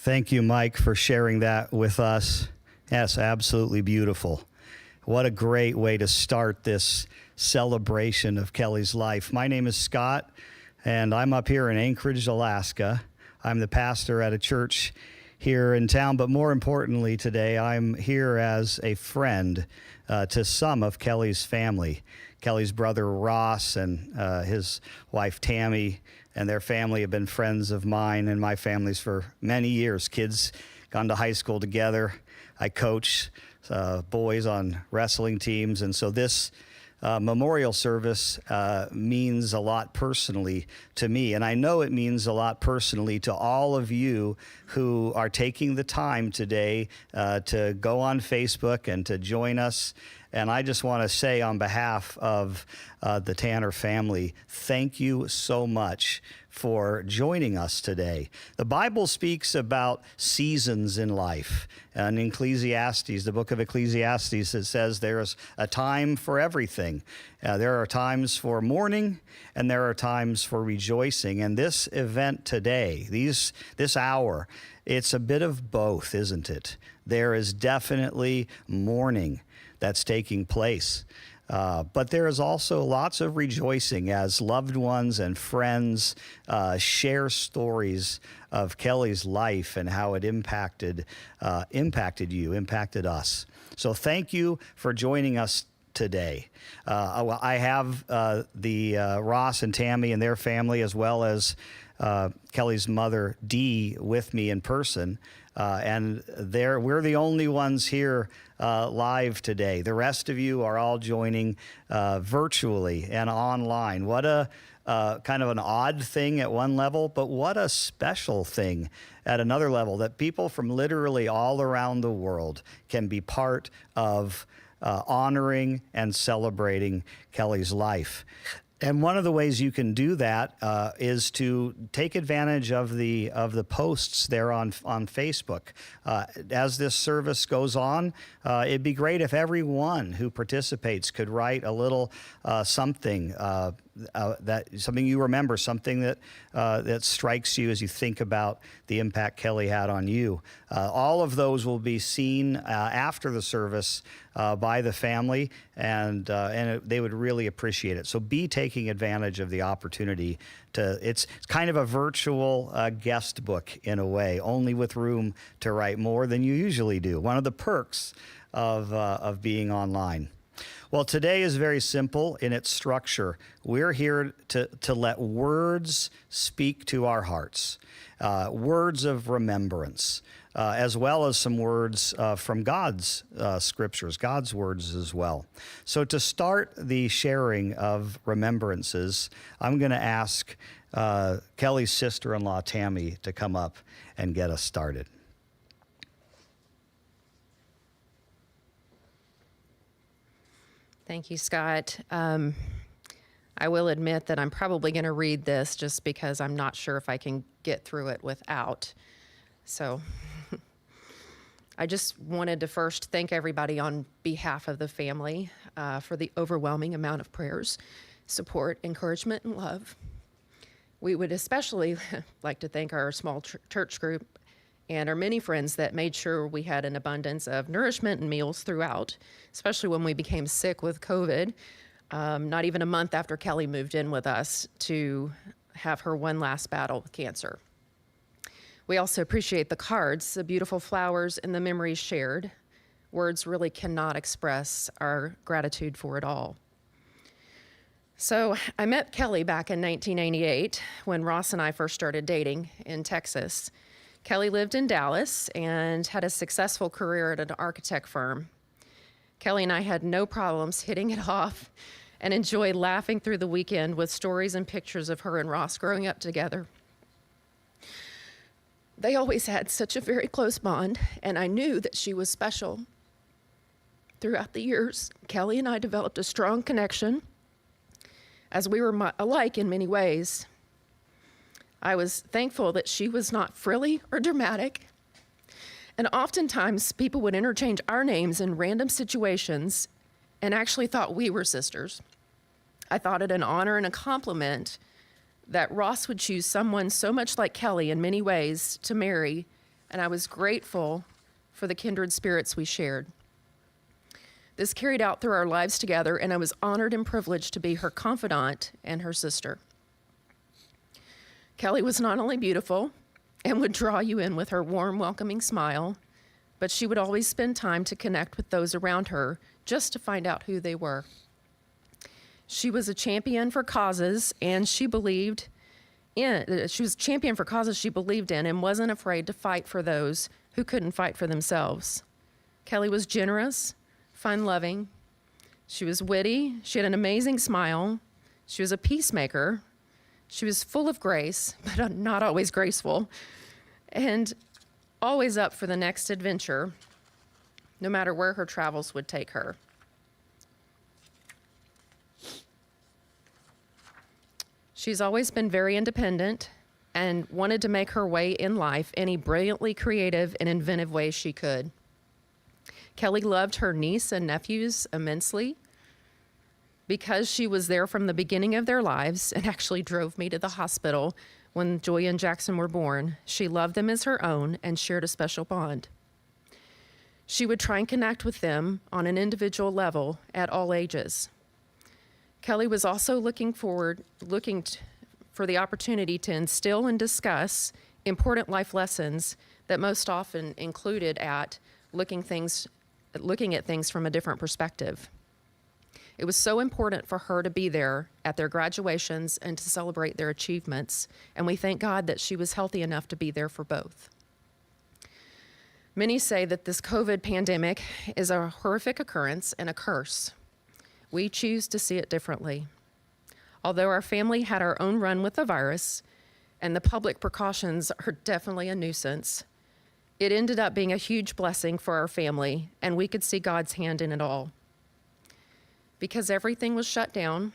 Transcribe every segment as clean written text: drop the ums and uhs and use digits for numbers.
Thank you, Mike, for sharing that with us. Yes, absolutely beautiful. What a great way to start this celebration of Kelley's life. My name is Scott, and I'm up here in Anchorage, Alaska. I'm the pastor at a church here in town, but more importantly today, I'm here as a friend to some of Kelley's family. Kelley's brother Ross and his wife Tammy and their family have been friends of mine and my family's for many years. Kids gone to high school together. I coach boys on wrestling teams, and so this memorial service means a lot personally to me. And I know it means a lot personally to all of you who are taking the time today to go on Facebook and to join us. And I just want to say on behalf of the Tanner family, thank you so much for joining us today. The Bible speaks about seasons in life. And in Ecclesiastes, the book of Ecclesiastes, it says there's a time for everything. There are times for mourning and there are times for rejoicing. And this event today, this hour, it's a bit of both, isn't it? There is definitely mourning that's taking place. But there is also lots of rejoicing as loved ones and friends share stories of Kelley's life and how it impacted us. So thank you for joining us today. I have the Ross and Tammy and their family, as well as Kelley's mother, Dee, with me in person. And we're the only ones here live today. The rest of you are all joining virtually and online. What a kind of an odd thing at one level, but what a special thing at another level, that people from literally all around the world can be part of honoring and celebrating Kelley's life. And one of the ways you can do that is to take advantage of the posts there on Facebook. As this service goes on, it'd be great if everyone who participates could write a little something something you remember, something that strikes you as you think about the impact Kelley had on you. All of those will be seen after the service by the family, and they would really appreciate it. So be taking advantage of the opportunity it's kind of a virtual guest book in a way, only with room to write more than you usually do. One of the perks of being online. Well, today is very simple in its structure. We're here to let words speak to our hearts, words of remembrance, as well as some words from God's scriptures, God's words as well. So to start the sharing of remembrances, I'm going to ask Kelley's sister-in-law, Tammy, to come up and get us started. Thank you, Scott. I will admit that I'm probably going to read this just because I'm not sure if I can get through it without. So I just wanted to first thank everybody on behalf of the family for the overwhelming amount of prayers, support, encouragement, and love. We would especially like to thank our small church group and our many friends that made sure we had an abundance of nourishment and meals throughout, especially when we became sick with COVID, not even a month after Kelley moved in with us to have her one last battle with cancer. We also appreciate the cards, the beautiful flowers, and the memories shared. Words really cannot express our gratitude for it all. So I met Kelley back in 1998 when Ross and I first started dating in Texas. Kelley lived in Dallas and had a successful career at an architect firm. Kelley and I had no problems hitting it off and enjoyed laughing through the weekend with stories and pictures of her and Ross growing up together. They always had such a very close bond, and I knew that she was special. Throughout the years, Kelley and I developed a strong connection as we were alike in many ways. I was thankful that she was not frilly or dramatic. And oftentimes people would interchange our names in random situations and actually thought we were sisters. I thought it an honor and a compliment that Ross would choose someone so much like Kelley in many ways to marry, and I was grateful for the kindred spirits we shared. This carried out through our lives together, and I was honored and privileged to be her confidant and her sister. Kelley was not only beautiful and would draw you in with her warm, welcoming smile, but she would always spend time to connect with those around her just to find out who they were. She was a champion for causes, and she was a champion for causes she believed in and wasn't afraid to fight for those who couldn't fight for themselves. Kelley was generous, fun-loving, She was witty. She had an amazing smile. She was a peacemaker. She was full of grace, but not always graceful, and always up for the next adventure, no matter where her travels would take her. She's always been very independent and wanted to make her way in life any brilliantly creative and inventive way she could. Kelley loved her niece and nephews immensely. Because she was there from the beginning of their lives and actually drove me to the hospital when Julia and Jackson were born, she loved them as her own and shared a special bond. She would try and connect with them on an individual level at all ages. Kelley was also looking for the opportunity to instill and discuss important life lessons that most often included looking at things from a different perspective. It was so important for her to be there at their graduations and to celebrate their achievements, and we thank God that she was healthy enough to be there for both. Many say that this COVID pandemic is a horrific occurrence and a curse. We choose to see it differently. Although our family had our own run with the virus, and the public precautions are definitely a nuisance, it ended up being a huge blessing for our family, and we could see God's hand in it all. Because everything was shut down,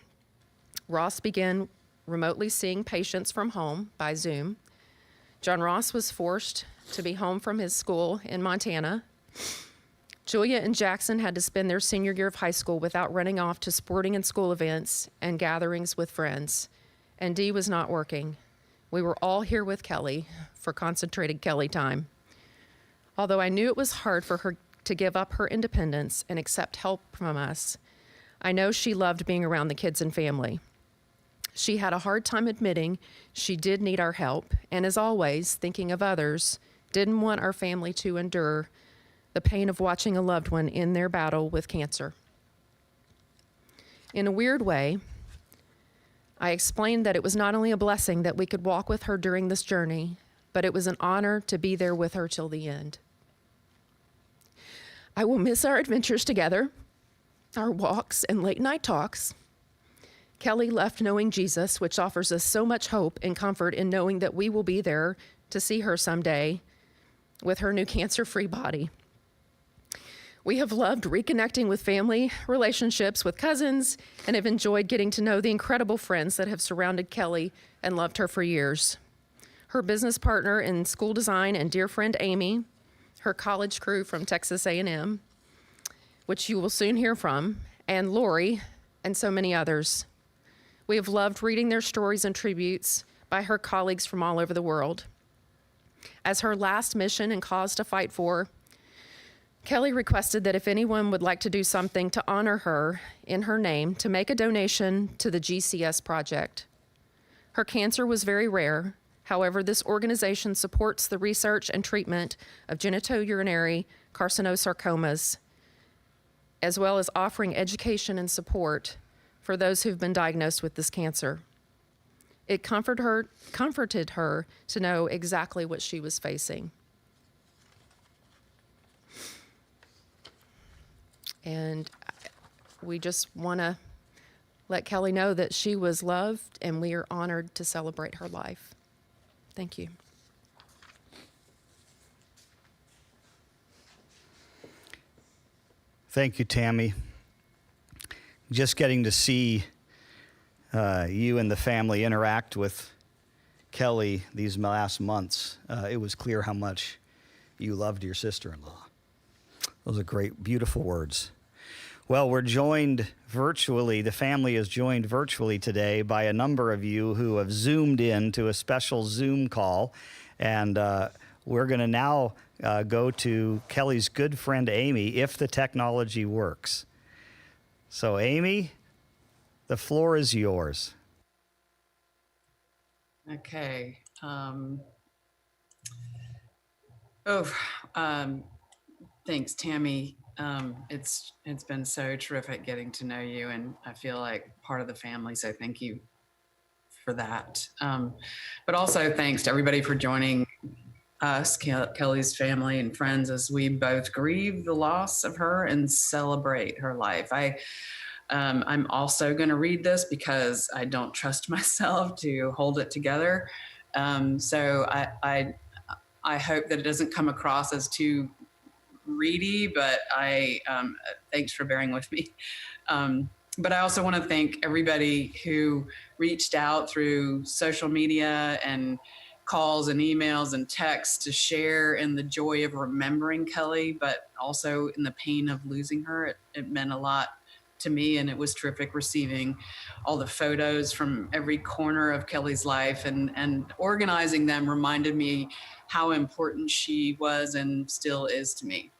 Ross began remotely seeing patients from home by Zoom. John Ross was forced to be home from his school in Montana. Julia and Jackson had to spend their senior year of high school without running off to sporting and school events and gatherings with friends. And Dee was not working. We were all here with Kelley for concentrated Kelley time. Although I knew it was hard for her to give up her independence and accept help from us, I know she loved being around the kids and family. She had a hard time admitting she did need our help, and as always, thinking of others, didn't want our family to endure the pain of watching a loved one in their battle with cancer. In a weird way, I explained that it was not only a blessing that we could walk with her during this journey, but it was an honor to be there with her till the end. I will miss our adventures together, our walks and late night talks. Kelley left knowing Jesus, which offers us so much hope and comfort in knowing that we will be there to see her someday with her new cancer-free body. We have loved reconnecting with family, relationships with cousins, and have enjoyed getting to know the incredible friends that have surrounded Kelley and loved her for years. Her business partner in school design and dear friend Amy, her college crew from Texas A&M, which you will soon hear from, and Lori, and so many others. We have loved reading their stories and tributes by her colleagues from all over the world. As her last mission and cause to fight for, Kelley requested that if anyone would like to do something to honor her in her name, to make a donation to the GCS project. Her cancer was very rare. However, this organization supports the research and treatment of genitourinary carcinosarcomas, as well as offering education and support for those who've been diagnosed with this cancer. It comforted her to know exactly what she was facing. And we just want to let Kelley know that she was loved, and we are honored to celebrate her life. Thank you. Thank you, Tammy. Just getting to see you and the family interact with Kelley these last months, it was clear how much you loved your sister-in-law. Those are great, beautiful words. Well, we're joined virtually, the family is joined virtually today by a number of you who have Zoomed in to a special Zoom call. And we're going to now go to Kelley's good friend, Amy, if the technology works. So, Amy, the floor is yours. Okay. Thanks, Tammy. It's been so terrific getting to know you, and I feel like part of the family, so thank you for that. But also thanks to everybody for joining us, Kelley's family and friends, as we both grieve the loss of her and celebrate her life. I I'm also going to read this because I don't trust myself to hold it together. So I hope that it doesn't come across as too reedy, but thanks for bearing with me. But I also want to thank everybody who reached out through social media and calls and emails and texts to share in the joy of remembering Kelley, but also in the pain of losing her. It meant a lot to me, and it was terrific receiving all the photos from every corner of Kelley's life, and organizing them reminded me how important she was and still is to me.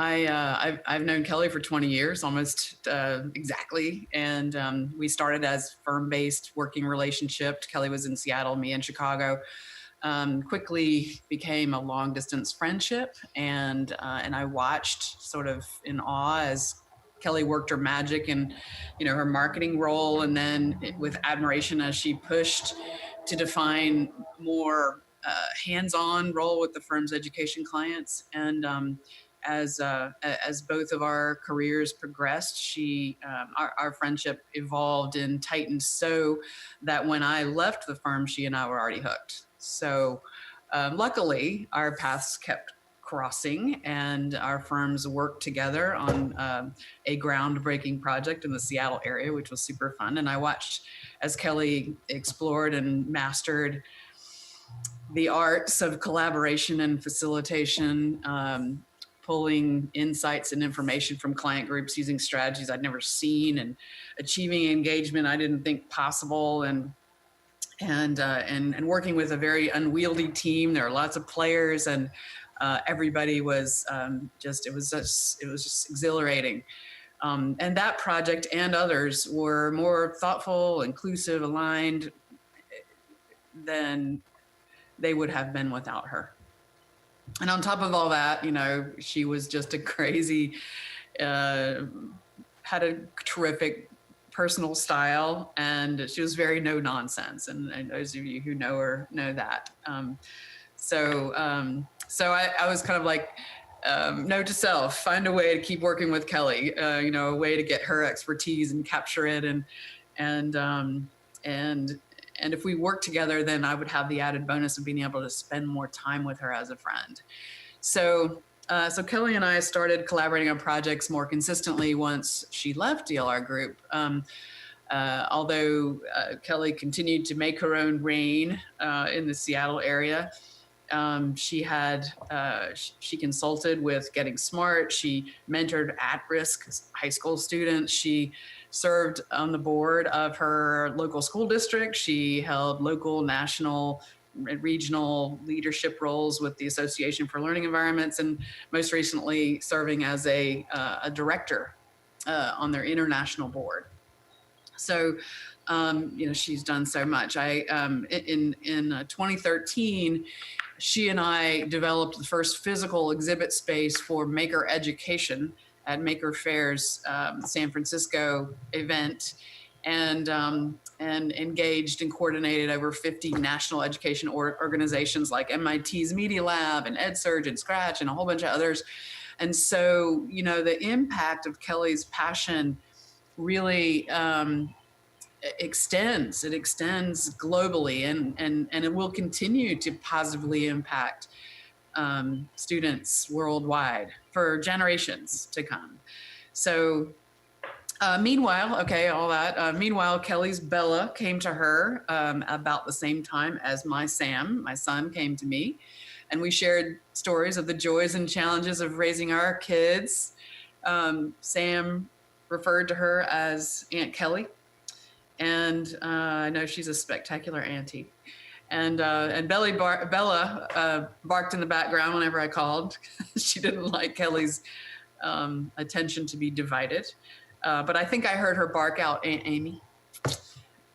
I've known Kelley for 20 years, almost exactly, and we started as firm-based working relationship. Kelley was in Seattle, me in Chicago. Quickly became a long-distance friendship, and I watched sort of in awe as Kelley worked her magic and her marketing role, and then with admiration as she pushed to define more hands-on role with the firm's education clients. And as both of our careers progressed, our friendship evolved and tightened so that when I left the firm, she and I were already hooked. So luckily, our paths kept crossing, and our firms worked together on a groundbreaking project in the Seattle area, which was super fun. And I watched as Kelley explored and mastered the arts of collaboration and facilitation, pulling insights and information from client groups using strategies I'd never seen, and achieving engagement I didn't think possible, and working with a very unwieldy team. There are lots of players, and everybody was it was just exhilarating. And that project and others were more thoughtful, inclusive, aligned than they would have been without her. And on top of all that, she was just a crazy, had a terrific personal style, and she was very no nonsense. And those of you who know her know that. So I was kind of like, note to self, find a way to keep working with Kelley, a way to get her expertise and capture it. And if we work together, then I would have the added bonus of being able to spend more time with her as a friend. So Kelley and I started collaborating on projects more consistently once she left DLR Group. Although Kelley continued to make her own reign in the Seattle area, she consulted with Getting Smart. She mentored at-risk high school students. She served on the board of her local school district. She held local, national, regional leadership roles with the Association for Learning Environments, and most recently serving as a director on their international board. So, she's done so much. In 2013, she and I developed the first physical exhibit space for maker education at Maker Fair's San Francisco event, and engaged and coordinated over 50 national education organizations like MIT's Media Lab and EdSurge and Scratch and a whole bunch of others. And so, the impact of Kelley's passion really extends. It extends globally, and it will continue to positively impact students worldwide for generations to come. So meanwhile, Kelley's Bella came to her about the same time as my Sam, my son, came to me. And we shared stories of the joys and challenges of raising our kids. Sam referred to her as Aunt Kelley. And I know she's a spectacular auntie. And Bella barked in the background whenever I called. She didn't like Kelley's attention to be divided. But I think I heard her bark out, Aunt Amy.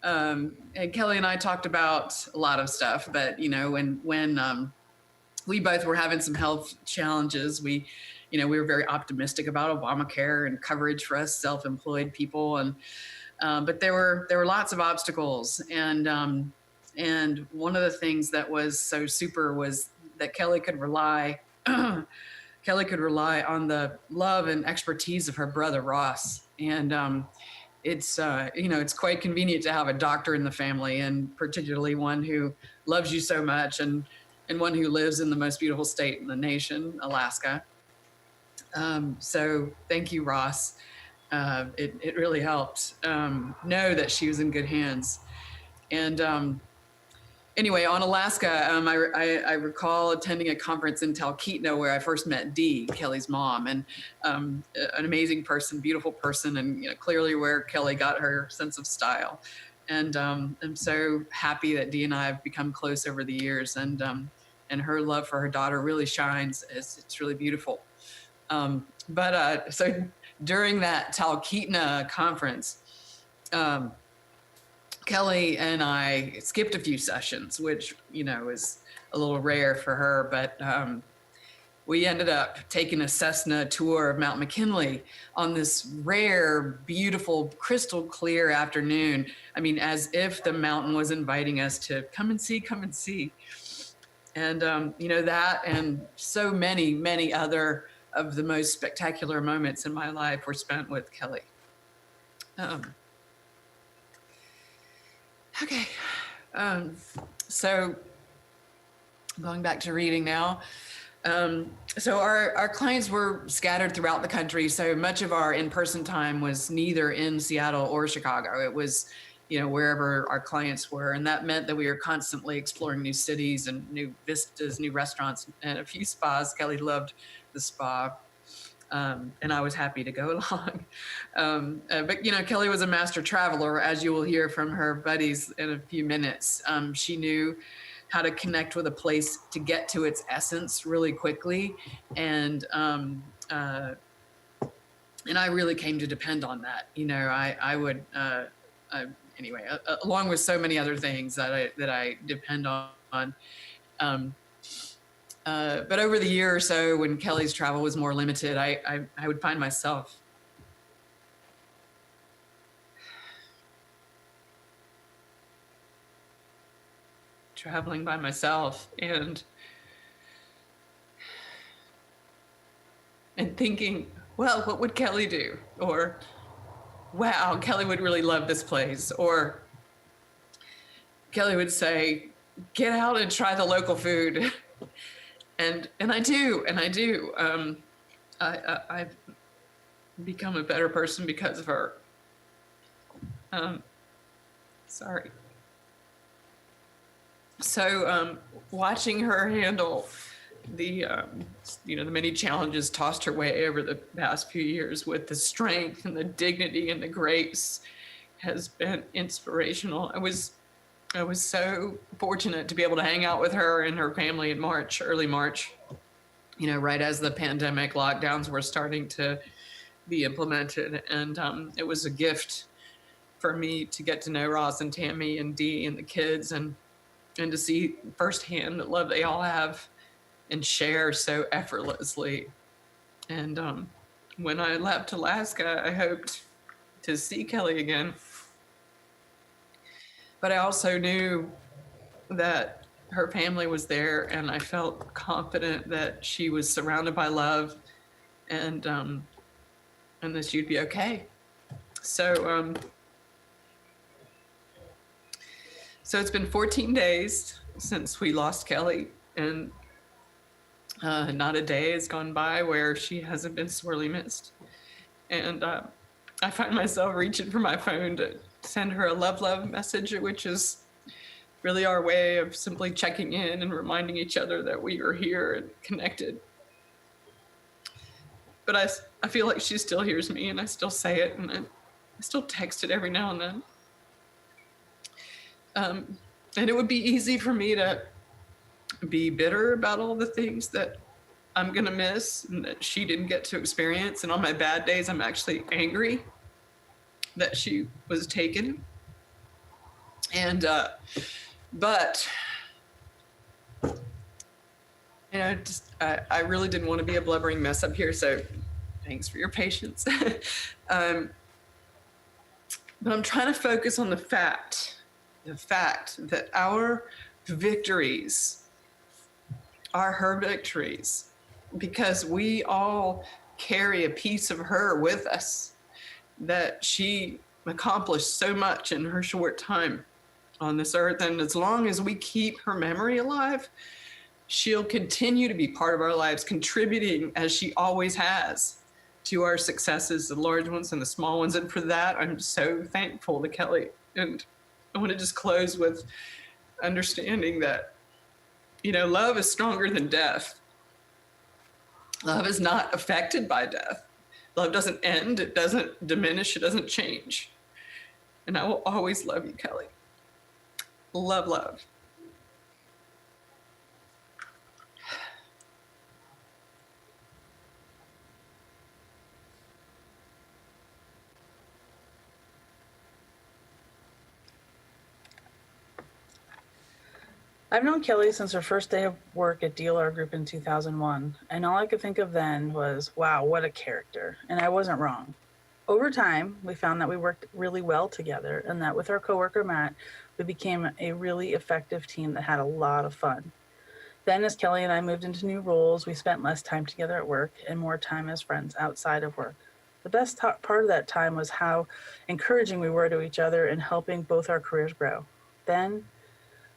And Kelley and I talked about a lot of stuff. But, when we both were having some health challenges, we were very optimistic about Obamacare and coverage for us self-employed people. But there were lots of obstacles. And one of the things that was so super was that Kelley could rely Kelley could rely on the love and expertise of her brother Ross, and it's it's quite convenient to have a doctor in the family, and particularly one who loves you so much, and one who lives in the most beautiful state in the nation, Alaska. So thank you, Ross. It really helped know that she was in good hands. And anyway, on Alaska, I recall attending a conference in Talkeetna where I first met Dee, Kelley's mom, and an amazing person, beautiful person, and clearly where Kelley got her sense of style. And I'm so happy that Dee and I have become close over the years, and her love for her daughter really shines. It's really beautiful. So during that Talkeetna conference, Kelley and I skipped a few sessions, which, is a little rare for her, but we ended up taking a Cessna tour of Mount McKinley on this rare, beautiful, crystal clear afternoon. I mean, as if the mountain was inviting us to come and see. And, that and so many, many other of the most spectacular moments in my life were spent with Kelley. Okay. So going back to reading now. So our clients were scattered throughout the country. So much of our in-person time was neither in Seattle or Chicago. It was, wherever our clients were. And that meant that we were constantly exploring new cities and new vistas, new restaurants, and a few spas. Kelley loved the spa. And I was happy to go along. But Kelley was a master traveler, as you will hear from her buddies in a few minutes. She knew how to connect with a place to get to its essence really quickly. And I really came to depend on that. I would, anyway, along with so many other things that I depend on. But over the year or so, when Kelley's travel was more limited, I would find myself traveling by myself and thinking, well, what would Kelley do? Or, wow, Kelley would really love this place. Or Kelley would say, get out and try the local food. And I do. I've become a better person because of her. Sorry. So watching her handle the many challenges tossed her way over the past few years with the strength and the dignity and the grace has been inspirational. I was so fortunate to be able to hang out with her and her family in early March, right as the pandemic lockdowns were starting to be implemented. And it was a gift for me to get to know Ross and Tammy and Dee and the kids and to see firsthand the love they all have and share so effortlessly. And when I left Alaska, I hoped to see Kelley again. But I also knew that her family was there, and I felt confident that she was surrounded by love and that she'd be okay. So it's been 14 days since we lost Kelley, and not a day has gone by where she hasn't been sorely missed. And I find myself reaching for my phone to send her a love message, which is really our way of simply checking in and reminding each other that we are here and connected. But I feel like she still hears me, and I still say it, and I still text it every now and then. And it would be easy for me to be bitter about all the things that I'm going to miss and that she didn't get to experience. And on my bad days, I'm actually angry that she was taken. And, but, I really didn't want to be a blubbering mess up here. So thanks for your patience. But I'm trying to focus on the fact that our victories are her victories. because we all carry a piece of her with us, that she accomplished so much in her short time on this earth. And as long as we keep her memory alive, she'll continue to be part of our lives, contributing as she always has to our successes, the large ones and the small ones. And for that, I'm so thankful to Kelley. And I want to just close with understanding that, love is stronger than death. Love is not affected by death. Love doesn't end, it doesn't diminish, it doesn't change. And I will always love you, Kelley. Love, love. I've known Kelley since her first day of work at DLR Group in 2001, and all I could think of then was, wow, what a character. And I wasn't wrong. Over time, we found that we worked really well together, and that with our coworker Matt, we became a really effective team that had a lot of fun. Then, as Kelley and I moved into new roles, we spent less time together at work and more time as friends outside of work. The best part of that time was how encouraging we were to each other and helping both our careers grow. Then,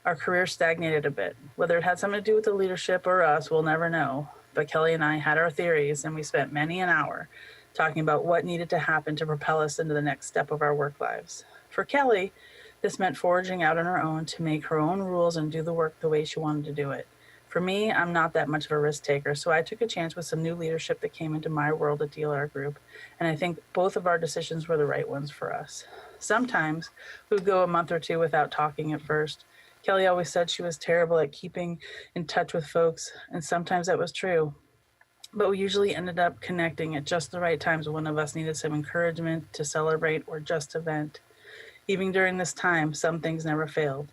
our career stagnated a bit. Whether it had something to do with the leadership or us, we'll never know. But Kelley and I had our theories, and we spent many an hour talking about what needed to happen to propel us into the next step of our work lives. For Kelley, this meant forging out on her own to make her own rules and do the work the way she wanted to do it. For me, I'm not that much of a risk taker, so I took a chance with some new leadership that came into my world at DLR Group, and I think both of our decisions were the right ones for us. Sometimes we would go a month or two without talking at first. Kelley always said she was terrible at keeping in touch with folks, and sometimes that was true. But we usually ended up connecting at just the right times when one of us needed some encouragement to celebrate or just to vent. Even during this time, some things never failed.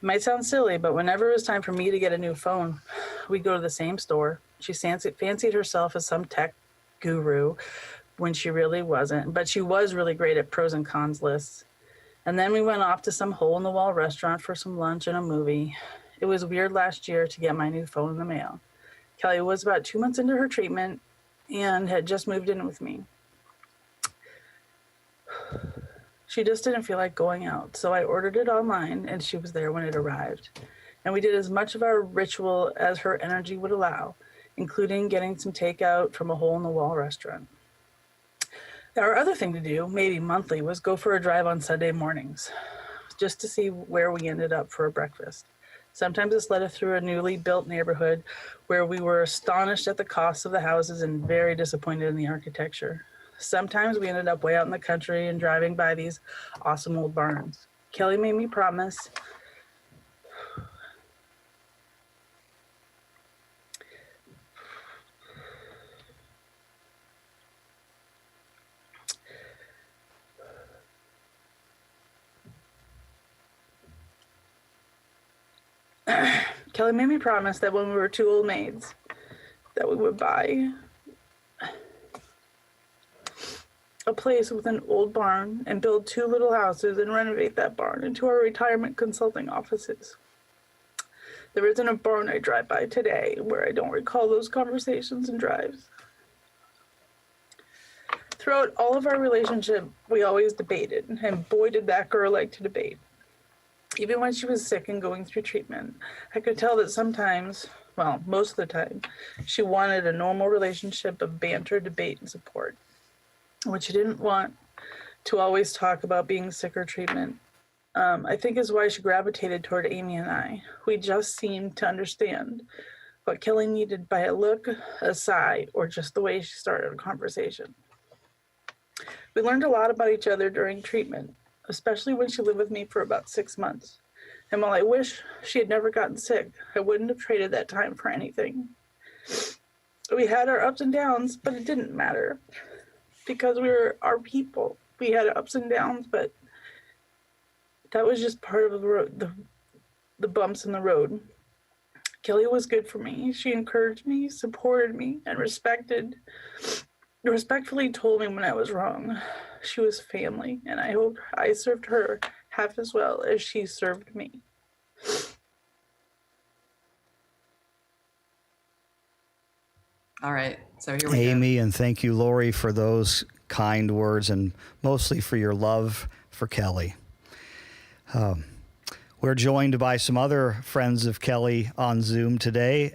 It might sound silly, but whenever it was time for me to get a new phone, we'd go to the same store. She fancied herself as some tech guru when she really wasn't, but she was really great at pros and cons lists. And then we went off to some hole-in-the-wall restaurant for some lunch and a movie. It was weird last year to get my new phone in the mail. Kelley was about 2 months into her treatment and had just moved in with me. She just didn't feel like going out, so I ordered it online, and she was there when it arrived. And we did as much of our ritual as her energy would allow, including getting some takeout from a hole-in-the-wall restaurant. Our other thing to do, maybe monthly, was go for a drive on Sunday mornings, just to see where we ended up for a breakfast. Sometimes this led us through a newly built neighborhood where we were astonished at the costs of the houses and very disappointed in the architecture. Sometimes we ended up way out in the country and driving by these awesome old barns. Kelley made me promise Kelley made me promise that when we were two old maids, that we would buy a place with an old barn and build two little houses and renovate that barn into our retirement consulting offices. There isn't a barn I drive by today where I don't recall those conversations and drives. Throughout all of our relationship, we always debated, and boy did that girl like to debate. Even when she was sick and going through treatment, I could tell that sometimes, well, most of the time, she wanted a normal relationship of banter, debate, and support. What she didn't want to always talk about being sick or treatment, I think is why she gravitated toward Amy and I. We just seemed to understand what Kelley needed by a look, a sigh, or just the way she started a conversation. We learned a lot about each other during treatment, especially when she lived with me for about 6 months. And while I wish she had never gotten sick, I wouldn't have traded that time for anything. We had our ups and downs, but it didn't matter because we were our people. We had ups and downs, but that was just part of the road, the bumps in the road. Kelley was good for me. She encouraged me, supported me, and respectfully told me when I was wrong. She was family, and I hope I served her half as well as she served me. All right. So here we go. Amy, and thank you, Lori, for those kind words and mostly for your love for Kelley. We're joined by some other friends of Kelley on Zoom today.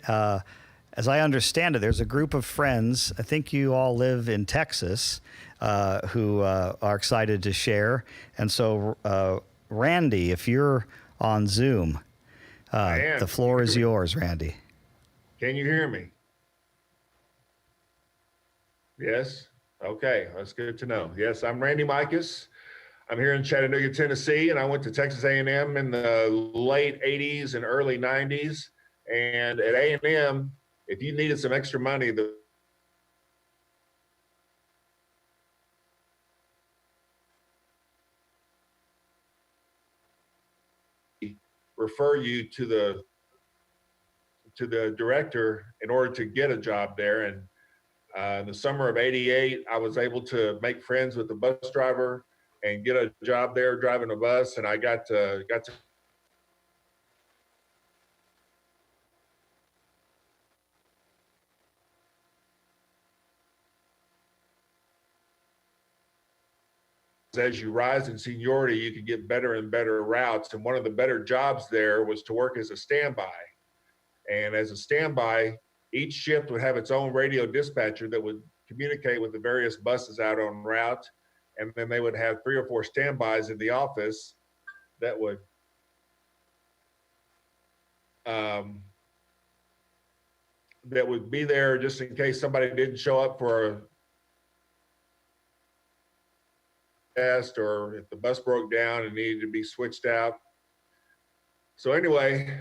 As I understand it, there's a group of friends, I think you all live in Texas, who are excited to share. And so, Randy, if you're on Zoom, I am. the floor is yours, Randy. Can you hear me? Yes? Okay, that's good to know. Yes, I'm Randy Micus. I'm here in Chattanooga, Tennessee, and I went to Texas A&M in the late 80s and early 90s. And at A&M, if you needed some extra money, the refer you to the director in order to get a job there. And in the summer of '88, I was able to make friends with the bus driver and get a job there driving a bus. And I got to as you rise in seniority, you can get better and better routes. And one of the better jobs there was to work as a standby. And as a standby, each shift would have its own radio dispatcher that would communicate with the various buses out on route. And then they would have 3 or 4 standbys in the office that would be there just in case somebody didn't show up for a test, or if the bus broke down and needed to be switched out. So anyway,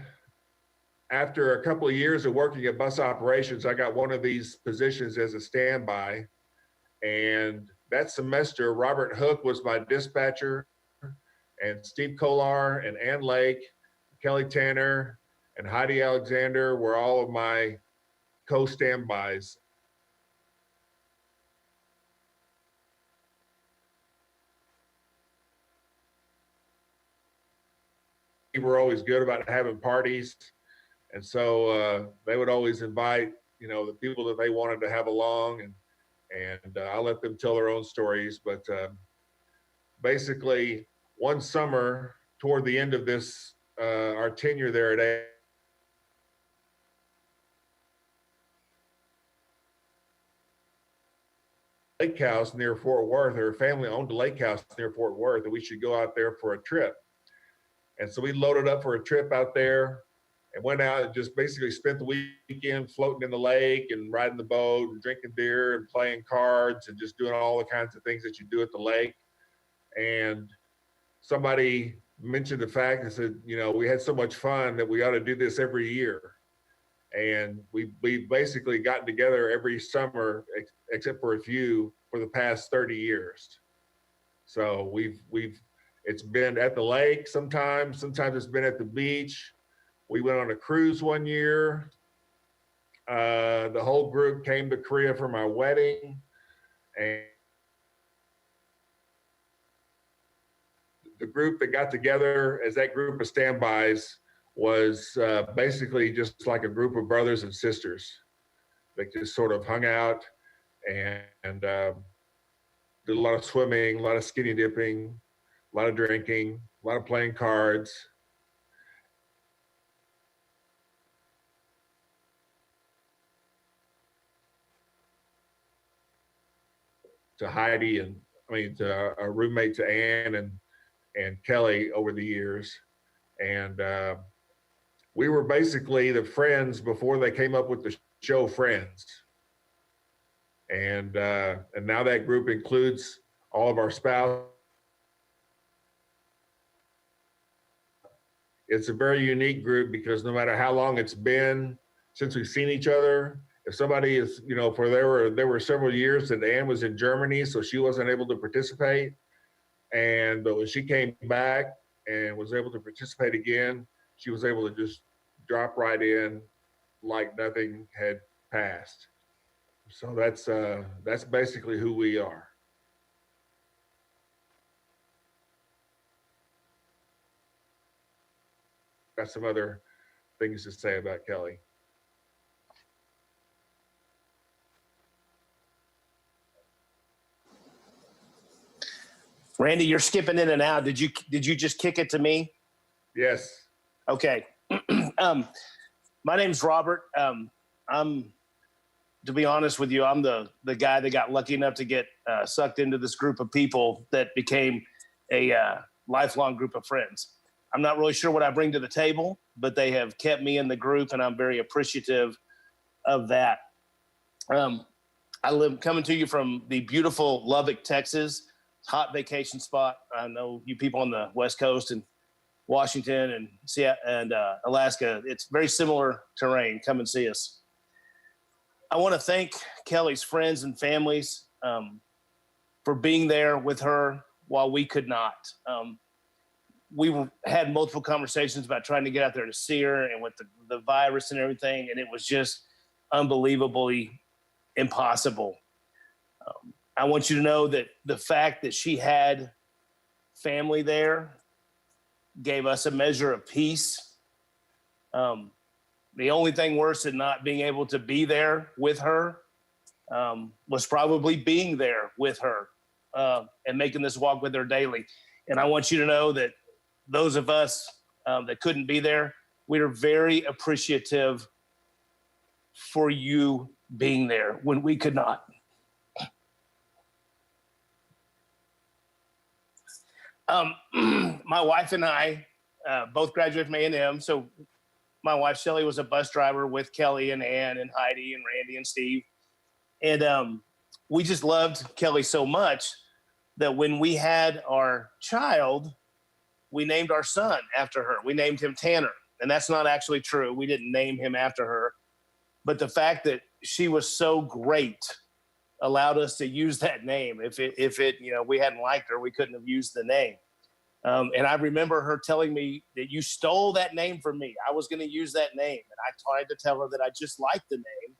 after a couple of years of working at bus operations, I got one of these positions as a standby. And that semester, Robert Hook was my dispatcher, and Steve Kolar and Ann Lake, Kelley Tanner, and Heidi Alexander were all of my co-standbys. We were always good about having parties. And so they would always invite, the people that they wanted to have along, and I'll let them tell their own stories. But basically, one summer toward the end of this, our tenure there at lake house near Fort Worth, or a family owned a lake house near Fort Worth, and we should go out there for a trip. And so we loaded up for a trip out there and went out and just basically spent the weekend floating in the lake and riding the boat and drinking beer and playing cards and just doing all the kinds of things that you do at the lake. And somebody mentioned the fact and said, we had so much fun that we ought to do this every year. And we basically gotten together every summer, except for a few, for the past 30 years. So it's been at the lake sometimes it's been at the beach. We went on a cruise one year. The whole group came to Korea for my wedding. And the group that got together as that group of standbys was basically just like a group of brothers and sisters that just sort of hung out and did a lot of swimming, a lot of skinny dipping, a lot of drinking, a lot of playing cards. To Heidi to our roommate, to Ann and Kelley over the years. And we were basically the friends before they came up with the show Friends. And now that group includes all of our spouses. It's a very unique group because no matter how long it's been since we've seen each other, if somebody is, there were several years that Ann was in Germany, so she wasn't able to participate. But when she came back and was able to participate again, she was able to just drop right in like nothing had passed. So that's basically who we are. Got some other things to say about Kelley. Randy, you're skipping in and out. Did you just kick it to me? Yes. Okay. My name's Robert. To be honest with you, I'm the guy that got lucky enough to get sucked into this group of people that became a lifelong group of friends. I'm not really sure what I bring to the table, but they have kept me in the group, and I'm very appreciative of that. I live coming to you from the beautiful Lubbock, Texas, hot vacation spot. I know you people on the West Coast and Washington and Seattle and Alaska. It's very similar terrain. Come and see us. I want to thank Kelley's friends and families for being there with her while we could not. Had multiple conversations about trying to get out there to see her and with the virus and everything, and it was just unbelievably impossible. I want you to know that the fact that she had family there gave us a measure of peace. The only thing worse than not being able to be there with her was probably being there with her and making this walk with her daily. And I want you to know that those of us that couldn't be there, we are very appreciative for you being there when we could not. My wife and I both graduated from A&M. So my wife, Shelley, was a bus driver with Kelley and Ann and Heidi and Randy and Steve. And we just loved Kelley so much that when we had our child, we named our son after her. We named him Tanner. And that's not actually true. We didn't name him after her. But the fact that she was so great allowed us to use that name. If it we hadn't liked her, we couldn't have used the name. And I remember her telling me that you stole that name from me. I was going to use that name. And I tried to tell her that I just liked the name.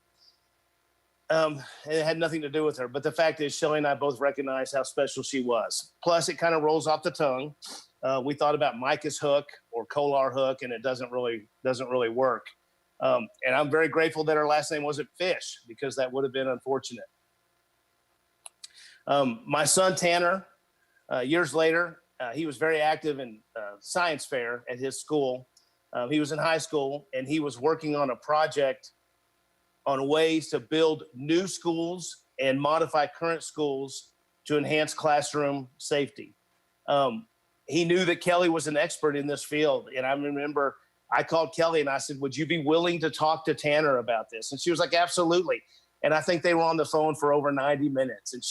And it had nothing to do with her. But the fact is, Shelley and I both recognized how special she was. Plus, it kind of rolls off the tongue. We thought about Micah's Hook or Kolar Hook, and it doesn't really work. And I'm very grateful that her last name wasn't Fish, because that would have been unfortunate. My son, Tanner, years later, he was very active in science fair at his school. He was in high school, and he was working on a project on ways to build new schools and modify current schools to enhance classroom safety. He knew that Kelley was an expert in this field. And I remember I called Kelley and I said, would you be willing to talk to Tanner about this? And she was like, absolutely. And I think they were on the phone for over 90 minutes. And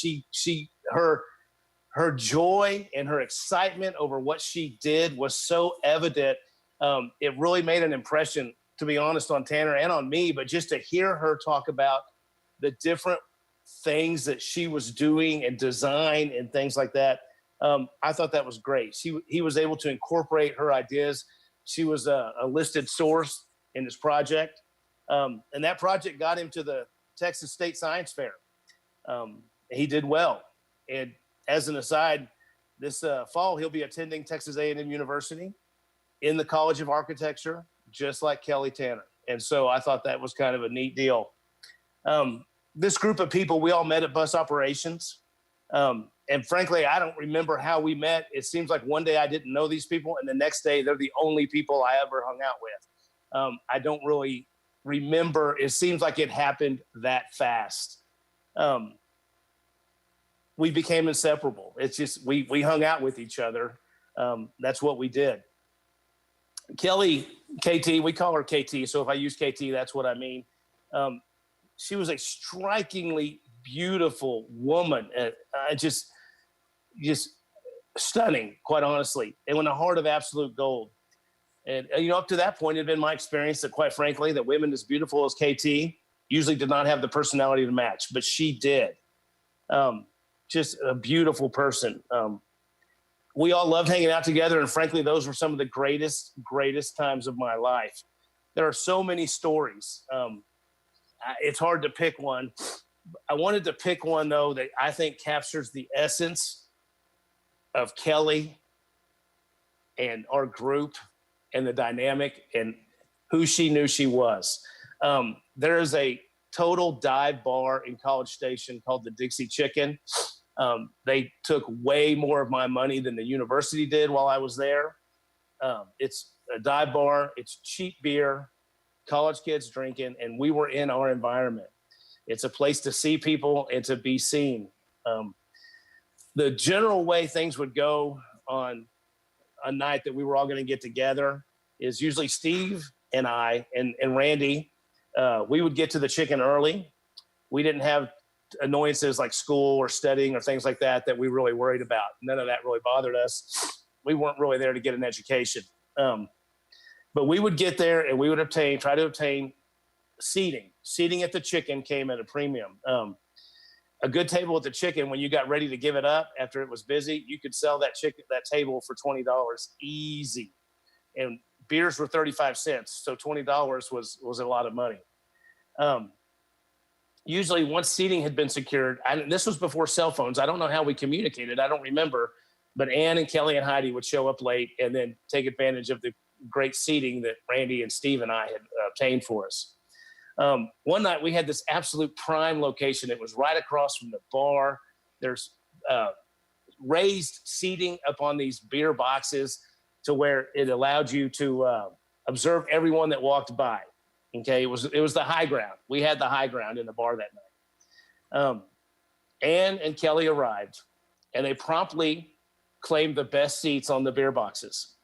her joy and her excitement over what she did was so evident. It really made an impression, to be honest, on Tanner and on me, but just to hear her talk about the different things that she was doing and design and things like that, I thought that was great. He was able to incorporate her ideas. She was a listed source in this project, and that project got him to the Texas State Science Fair. He did well. And as an aside, this fall, he'll be attending Texas A&M University in the College of Architecture, just like Kelley Tanner. And so I thought that was kind of a neat deal. This group of people, we all met at bus operations. And frankly, I don't remember how we met. It seems like one day I didn't know these people, and the next day they're the only people I ever hung out with. I don't really remember. It seems like it happened that fast. We became inseparable. It's just we hung out with each other. That's what we did. Kelley, KT, we call her KT. So if I use KT, that's what I mean. She was a strikingly beautiful woman. Just stunning, quite honestly. And in the heart of absolute gold. And, up to that point, it had been my experience that, quite frankly, that women as beautiful as KT usually did not have the personality to match, but she did. Just a beautiful person. We all loved hanging out together, and frankly, those were some of the greatest times of my life. There are so many stories. It's hard to pick one. I wanted to pick one, though, that I think captures the essence of Kelley and our group and the dynamic and who she knew she was. There is a total dive bar in College Station called the Dixie Chicken. They took way more of my money than the university did while I was there. It's a dive bar. It's cheap beer, college kids drinking, and we were in our environment. It's a place to see people and to be seen. The general way things would go on a night that we were all going to get together is usually Steve and I and Randy, we would get to the chicken early. We didn't have annoyances like school or studying or things like that we really worried about. None of that really bothered us. We weren't really there to get an education. But we would get there and we would try to obtain seating. Seating at the chicken came at a premium. A good table at the chicken, when you got ready to give it up after it was busy, you could sell that table for $20 easy. And beers were 35 cents. So $20 was a lot of money. Usually once seating had been secured, this was before cell phones. I don't know how we communicated. I don't remember, but Ann and Kelley and Heidi would show up late and then take advantage of the great seating that Randy and Steve and I had obtained for us. One night we had this absolute prime location. It was right across from the bar. There's raised seating up on these beer boxes to where it allowed you to observe everyone that walked by. Okay, it was the high ground. We had the high ground in the bar that night. Ann and Kelley arrived, and they promptly claimed the best seats on the beer boxes.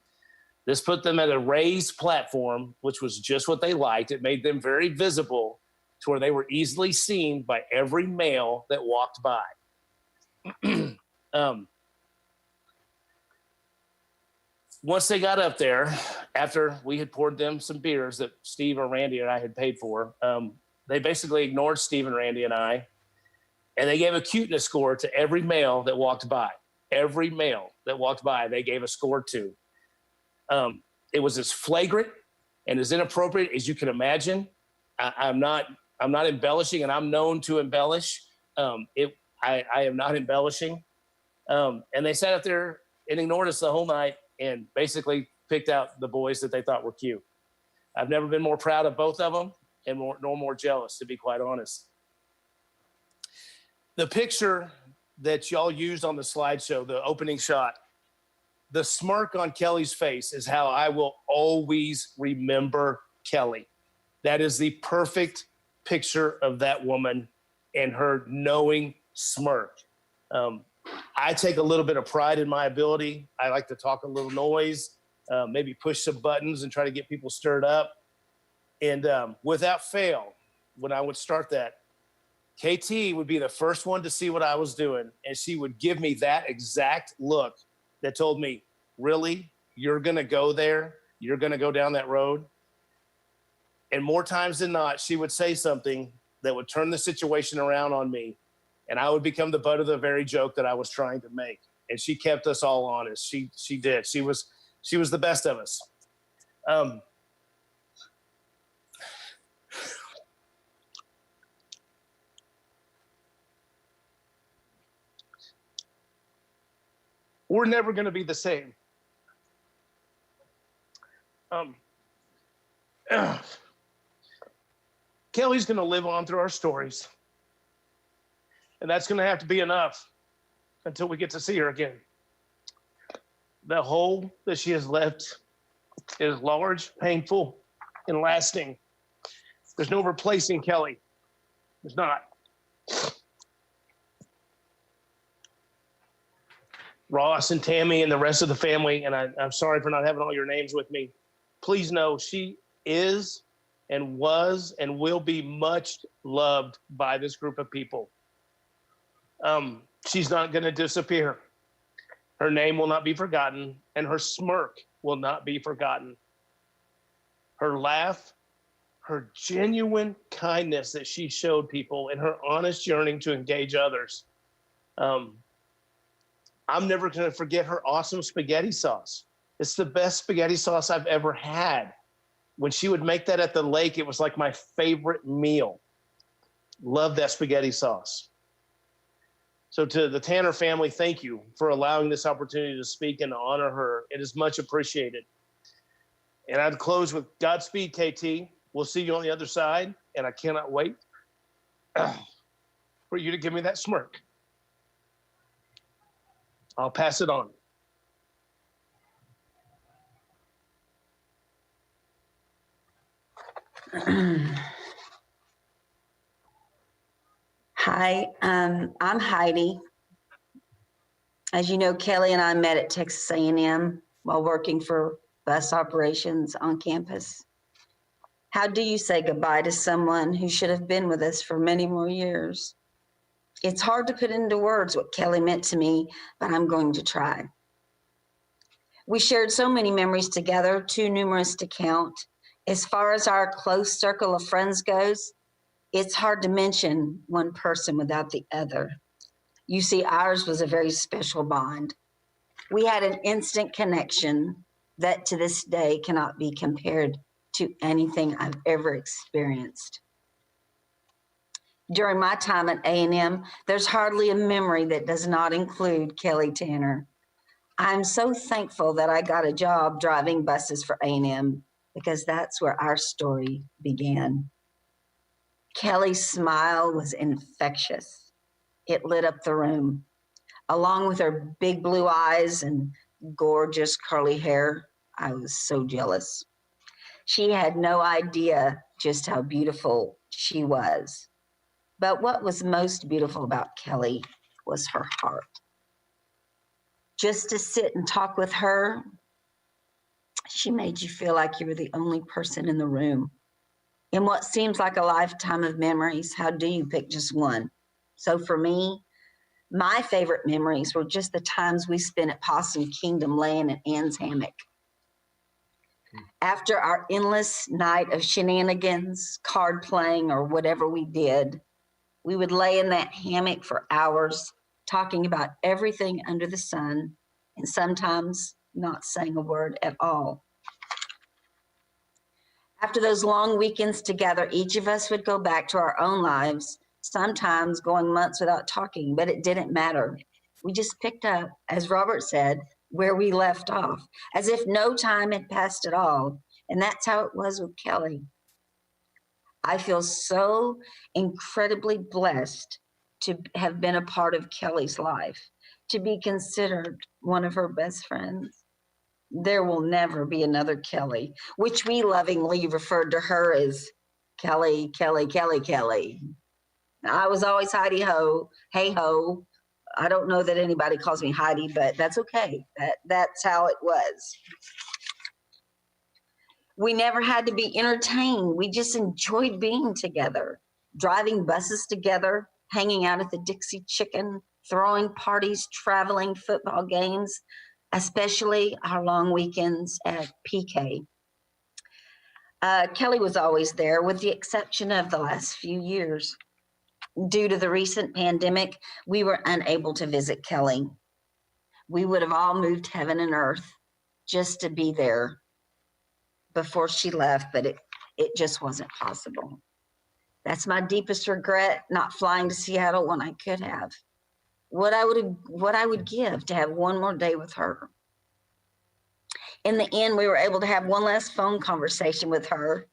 This put them at a raised platform, which was just what they liked. It made them very visible to where they were easily seen by every male that walked by. Once they got up there, after we had poured them some beers that Steve or Randy and I had paid for, they basically ignored Steve and Randy and I, and they gave a cuteness score to every male that walked by. Every male that walked by, they gave a score to. It was as flagrant and as inappropriate as you can imagine. I'm not embellishing, and I'm known to embellish. I am not embellishing. And they sat up there and ignored us the whole night and basically picked out the boys that they thought were cute. I've never been more proud of both of them and nor more jealous, to be quite honest. The picture that y'all used on the slideshow, the opening shot, the smirk on Kelley's face is how I will always remember Kelley. That is the perfect picture of that woman and her knowing smirk. I take a little bit of pride in my ability. I like to talk a little noise, maybe push some buttons and try to get people stirred up. And without fail, when I would start that, KT would be the first one to see what I was doing, and she would give me that exact look that told me, really, you're going to go there? You're going to go down that road? And more times than not, she would say something that would turn the situation around on me, and I would become the butt of the very joke that I was trying to make. And she kept us all honest. She did. She was the best of us. We're never going to be the same. Kelley's going to live on through our stories. And that's going to have to be enough until we get to see her again. The hole that she has left is large, painful, and lasting. There's no replacing Kelley. There's not. Ross and Tammy and the rest of the family, and I'm sorry for not having all your names with me. Please know she is and was and will be much loved by this group of people. She's not going to disappear. Her name will not be forgotten, and her smirk will not be forgotten. Her laugh, her genuine kindness that she showed people, and her honest yearning to engage others. I'm never going to forget her awesome spaghetti sauce. It's the best spaghetti sauce I've ever had. When she would make that at the lake, it was like my favorite meal. Love that spaghetti sauce. So to the Tanner family, thank you for allowing this opportunity to speak and to honor her. It is much appreciated. And I'd close with Godspeed, KT. We'll see you on the other side, and I cannot wait for you to give me that smirk. I'll pass it on. Hi, I'm Heidi. As you know, Kelley and I met at Texas A&M while working for bus operations on campus. How do you say goodbye to someone who should have been with us for many more years? It's hard to put into words what Kelley meant to me, but I'm going to try. We shared so many memories together, too numerous to count. As far as our close circle of friends goes, it's hard to mention one person without the other. You see, ours was a very special bond. We had an instant connection that to this day cannot be compared to anything I've ever experienced. During my time at A&M, there's hardly a memory that does not include Kelley Tanner. I'm so thankful that I got a job driving buses for A&M because that's where our story began. Kelley's smile was infectious. It lit up the room. Along with her big blue eyes and gorgeous curly hair, I was so jealous. She had no idea just how beautiful she was. But what was most beautiful about Kelley was her heart. Just to sit and talk with her, she made you feel like you were the only person in the room. In what seems like a lifetime of memories, how do you pick just one? So for me, my favorite memories were just the times we spent at Possum Kingdom laying in Anne's hammock. After our endless night of shenanigans, card playing, or whatever we did, we would lay in that hammock for hours, talking about everything under the sun, and sometimes not saying a word at all. After those long weekends together, each of us would go back to our own lives, sometimes going months without talking, but it didn't matter. We just picked up, as Robert said, where we left off, as if no time had passed at all. And that's how it was with Kelley. I feel so incredibly blessed to have been a part of Kelley's life, to be considered one of her best friends. There will never be another Kelley, which we lovingly referred to her as Kelley, Kelley, Kelley, Kelley. I was always Heidi Ho, hey ho. I don't know that anybody calls me Heidi, but that's okay. That's how it was. We never had to be entertained. We just enjoyed being together, driving buses together, hanging out at the Dixie Chicken, throwing parties, traveling, football games, especially our long weekends at PK. Kelley was always there, with the exception of the last few years. Due to the recent pandemic, we were unable to visit Kelley. We would have all moved heaven and earth just to be there before she left, but it just wasn't possible. That's my deepest regret, not flying to Seattle when I could have. What I would give to have one more day with her. In the end, we were able to have one last phone conversation with her.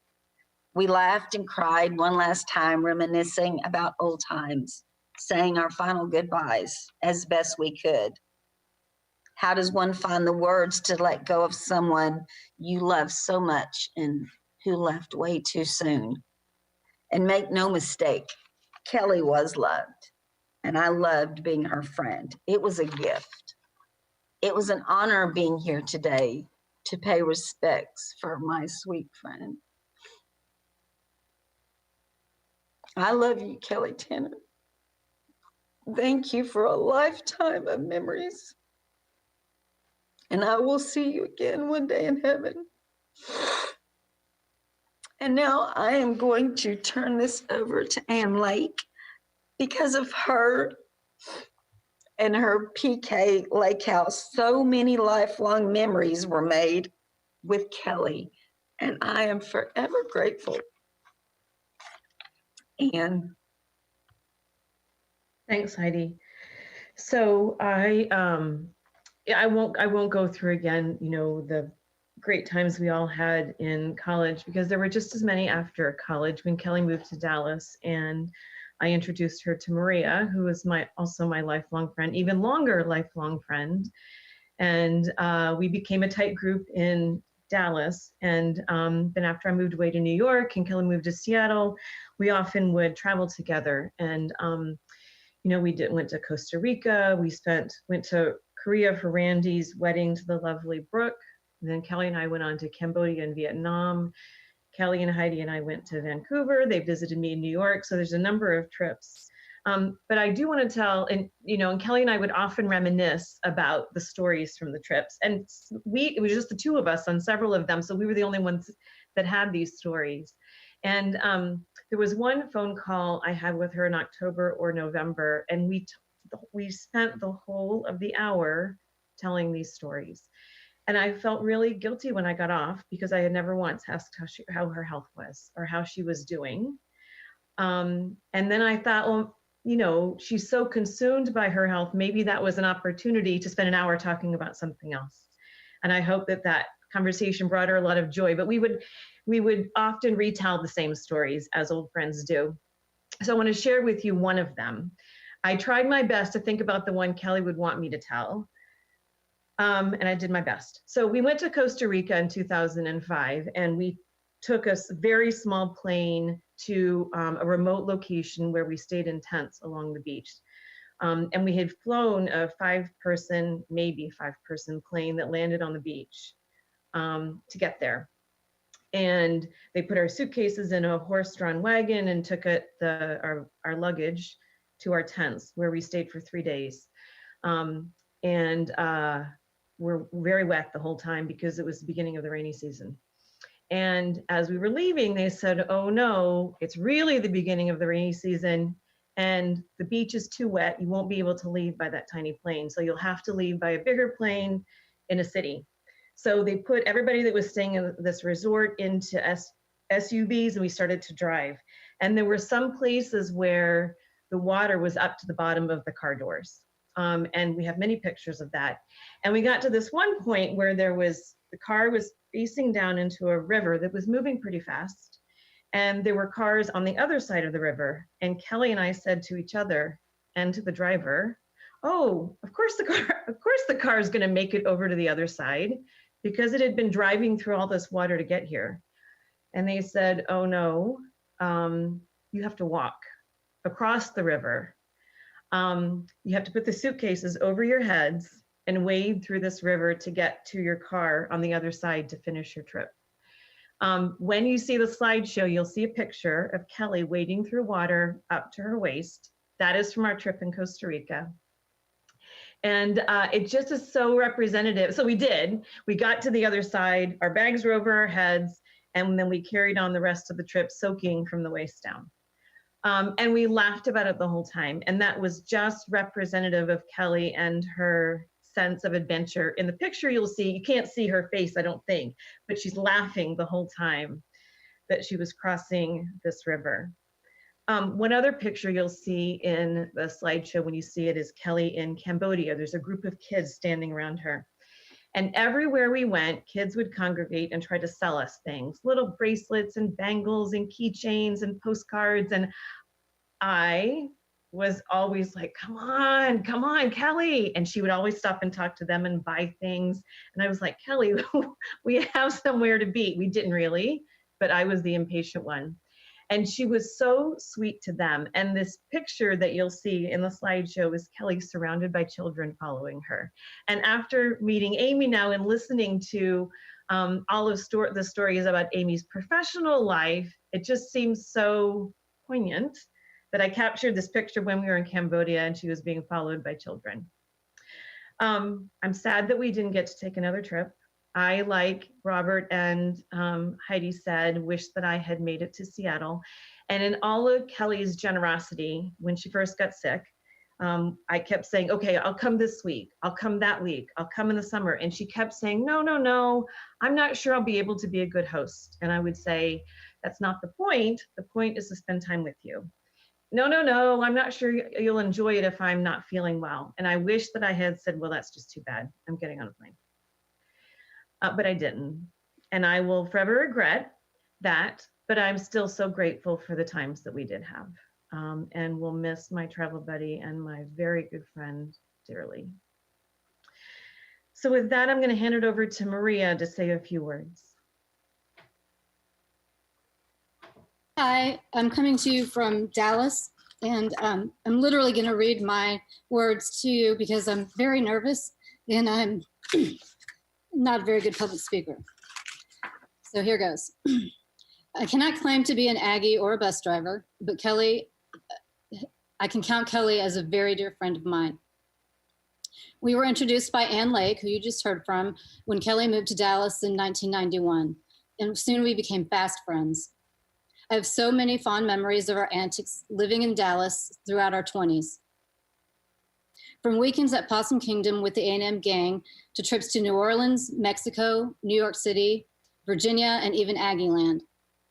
We laughed and cried one last time, reminiscing about old times, saying our final goodbyes as best we could. How does one find the words to let go of someone you love so much and who left way too soon? And make no mistake, Kelley was loved, and I loved being her friend. It was a gift. It was an honor being here today to pay respects for my sweet friend. I love you, Kelley Tanner. Thank you for a lifetime of memories. And I will see you again one day in heaven. And now I am going to turn this over to Ann Lake. Because of her and her PK Lake House, so many lifelong memories were made with Kelley, and I am forever grateful. Ann. Thanks, Heidi. So I won't go through again, the great times we all had in college, because there were just as many after college when Kelley moved to Dallas. And I introduced her to Maria, who is also my lifelong friend, even longer lifelong friend. And we became a tight group in Dallas. And then after I moved away to New York and Kelley moved to Seattle, we often would travel together. And we went to Costa Rica. Went to Korea for Randy's wedding to the lovely Brooke. And then Kelley and I went on to Cambodia and Vietnam. Kelley and Heidi and I went to Vancouver. They visited me in New York. So there's a number of trips. But I do want to tell, and Kelley and I would often reminisce about the stories from the trips. And it was just the two of us on several of them. So we were the only ones that had these stories. And there was one phone call I had with her in October or November, and we spent the whole of the hour telling these stories. And I felt really guilty when I got off because I had never once asked how her health was or how she was doing. And then I thought, well, she's so consumed by her health, maybe that was an opportunity to spend an hour talking about something else. And I hope that conversation brought her a lot of joy, but we would often retell the same stories as old friends do. So I want to share with you one of them. I tried my best to think about the one Kelley would want me to tell. And I did my best. So we went to Costa Rica in 2005, and we took a very small plane to a remote location where we stayed in tents along the beach. And we had flown a maybe five-person plane that landed on the beach to get there. And they put our suitcases in a horse-drawn wagon and took our luggage to our tents, where we stayed for 3 days. And we're very wet the whole time because it was the beginning of the rainy season. And as we were leaving, they said, oh no, it's really the beginning of the rainy season and the beach is too wet. You won't be able to leave by that tiny plane. So you'll have to leave by a bigger plane in a city. So they put everybody that was staying in this resort into SUVs, and we started to drive. And there were some places where the water was up to the bottom of the car doors. And we have many pictures of that. And we got to this one point where the car was facing down into a river that was moving pretty fast. And there were cars on the other side of the river. And Kelley and I said to each other and to the driver, oh, of course the car is going to make it over to the other side because it had been driving through all this water to get here. And they said, oh no, you have to walk across the river. You have to put the suitcases over your heads and wade through this river to get to your car on the other side to finish your trip. When you see the slideshow, you'll see a picture of Kelley wading through water up to her waist. That is from our trip in Costa Rica. And it just is so representative. So we got to the other side, our bags were over our heads, and then we carried on the rest of the trip soaking from the waist down. And we laughed about it the whole time. And that was just representative of Kelley and her sense of adventure. In the picture you'll see, you can't see her face, I don't think, but she's laughing the whole time that she was crossing this river. One other picture you'll see in the slideshow when you see it is Kelley in Cambodia. There's a group of kids standing around her. And everywhere we went, kids would congregate and try to sell us things, little bracelets and bangles and keychains and postcards. And I was always like, come on, Kelley. And she would always stop and talk to them and buy things. And I was like, Kelley, we have somewhere to be. We didn't really, but I was the impatient one. And she was so sweet to them. And this picture that you'll see in the slideshow is Kelley surrounded by children following her. And after meeting Amy now and listening to all of the stories about Amy's professional life, it just seems so poignant that I captured this picture when we were in Cambodia and she was being followed by children. I'm sad that we didn't get to take another trip. I, like Robert and Heidi said, wish that I had made it to Seattle. And in all of Kelley's generosity, when she first got sick, I kept saying, okay, I'll come this week. I'll come that week. I'll come in the summer. And she kept saying, no, I'm not sure I'll be able to be a good host. And I would say, that's not the point. The point is to spend time with you. No, I'm not sure you'll enjoy it if I'm not feeling well. And I wish that I had said, well, that's just too bad. I'm getting on a plane. But I didn't. And I will forever regret that, but I'm still so grateful for the times that we did have. and will miss my travel buddy and my very good friend dearly. So with that, I'm going to hand it over to Maria to say a few words. Hi, I'm coming to you from Dallas, and I'm literally going to read my words to you because I'm very nervous and I'm not a very good public speaker. So here goes. I cannot claim to be an Aggie or a bus driver, but Kelley, I can count Kelley as a very dear friend of mine. We were introduced by Ann Lake, who you just heard from, when Kelley moved to Dallas in 1991, and soon we became fast friends. I have so many fond memories of our antics living in Dallas throughout our 20s. From weekends at Possum Kingdom with the A&M gang to trips to New Orleans, Mexico, New York City, Virginia, and even Aggieland.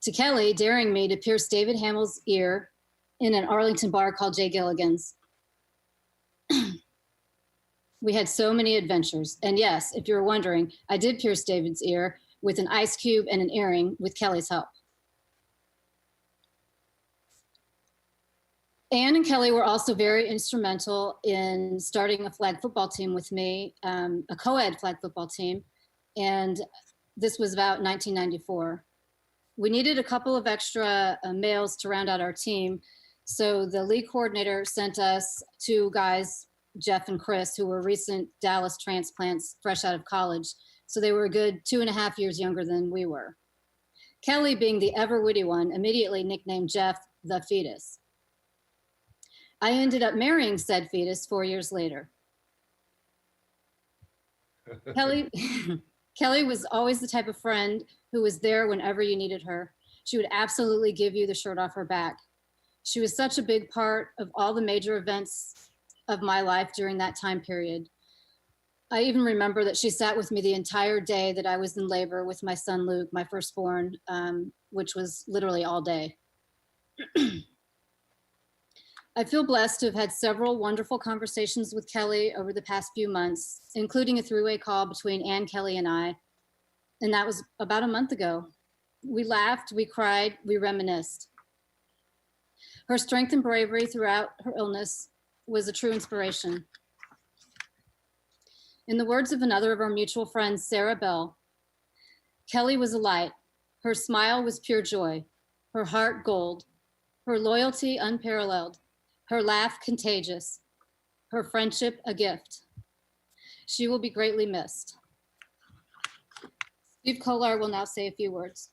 To Kelley daring me to pierce David Hamill's ear in an Arlington bar called Jay Gilligan's. We had so many adventures. And yes, if you were wondering, I did pierce David's ear with an ice cube and an earring with Kelley's help. Ann and Kelley were also very instrumental in starting a flag football team with me, a co-ed flag football team. And this was about 1994. We needed a couple of extra males to round out our team. So the league coordinator sent us two guys, Jeff and Chris, who were recent Dallas transplants fresh out of college. So they were a good 2.5 years younger than we were. Kelley, being the ever witty one, immediately nicknamed Jeff the fetus. I ended up marrying said fetus 4 years later. Kelley was always the type of friend who was there whenever you needed her. She would absolutely give you the shirt off her back. She was such a big part of all the major events of my life during that time period. I even remember that she sat with me the entire day that I was in labor with my son Luke, my firstborn, which was literally all day. I feel blessed to have had several wonderful conversations with Kelley over the past few months, including a three-way call between Ann, Kelley, and I. And that was about a month ago. We laughed, we cried, we reminisced. Her strength and bravery throughout her illness was a true inspiration. In the words of another of our mutual friends, Sarah Bell, Kelley was a light. Her smile was pure joy, her heart gold, her loyalty unparalleled, her laugh contagious, her friendship a gift. She will be greatly missed. Steve Kolar will now say a few words.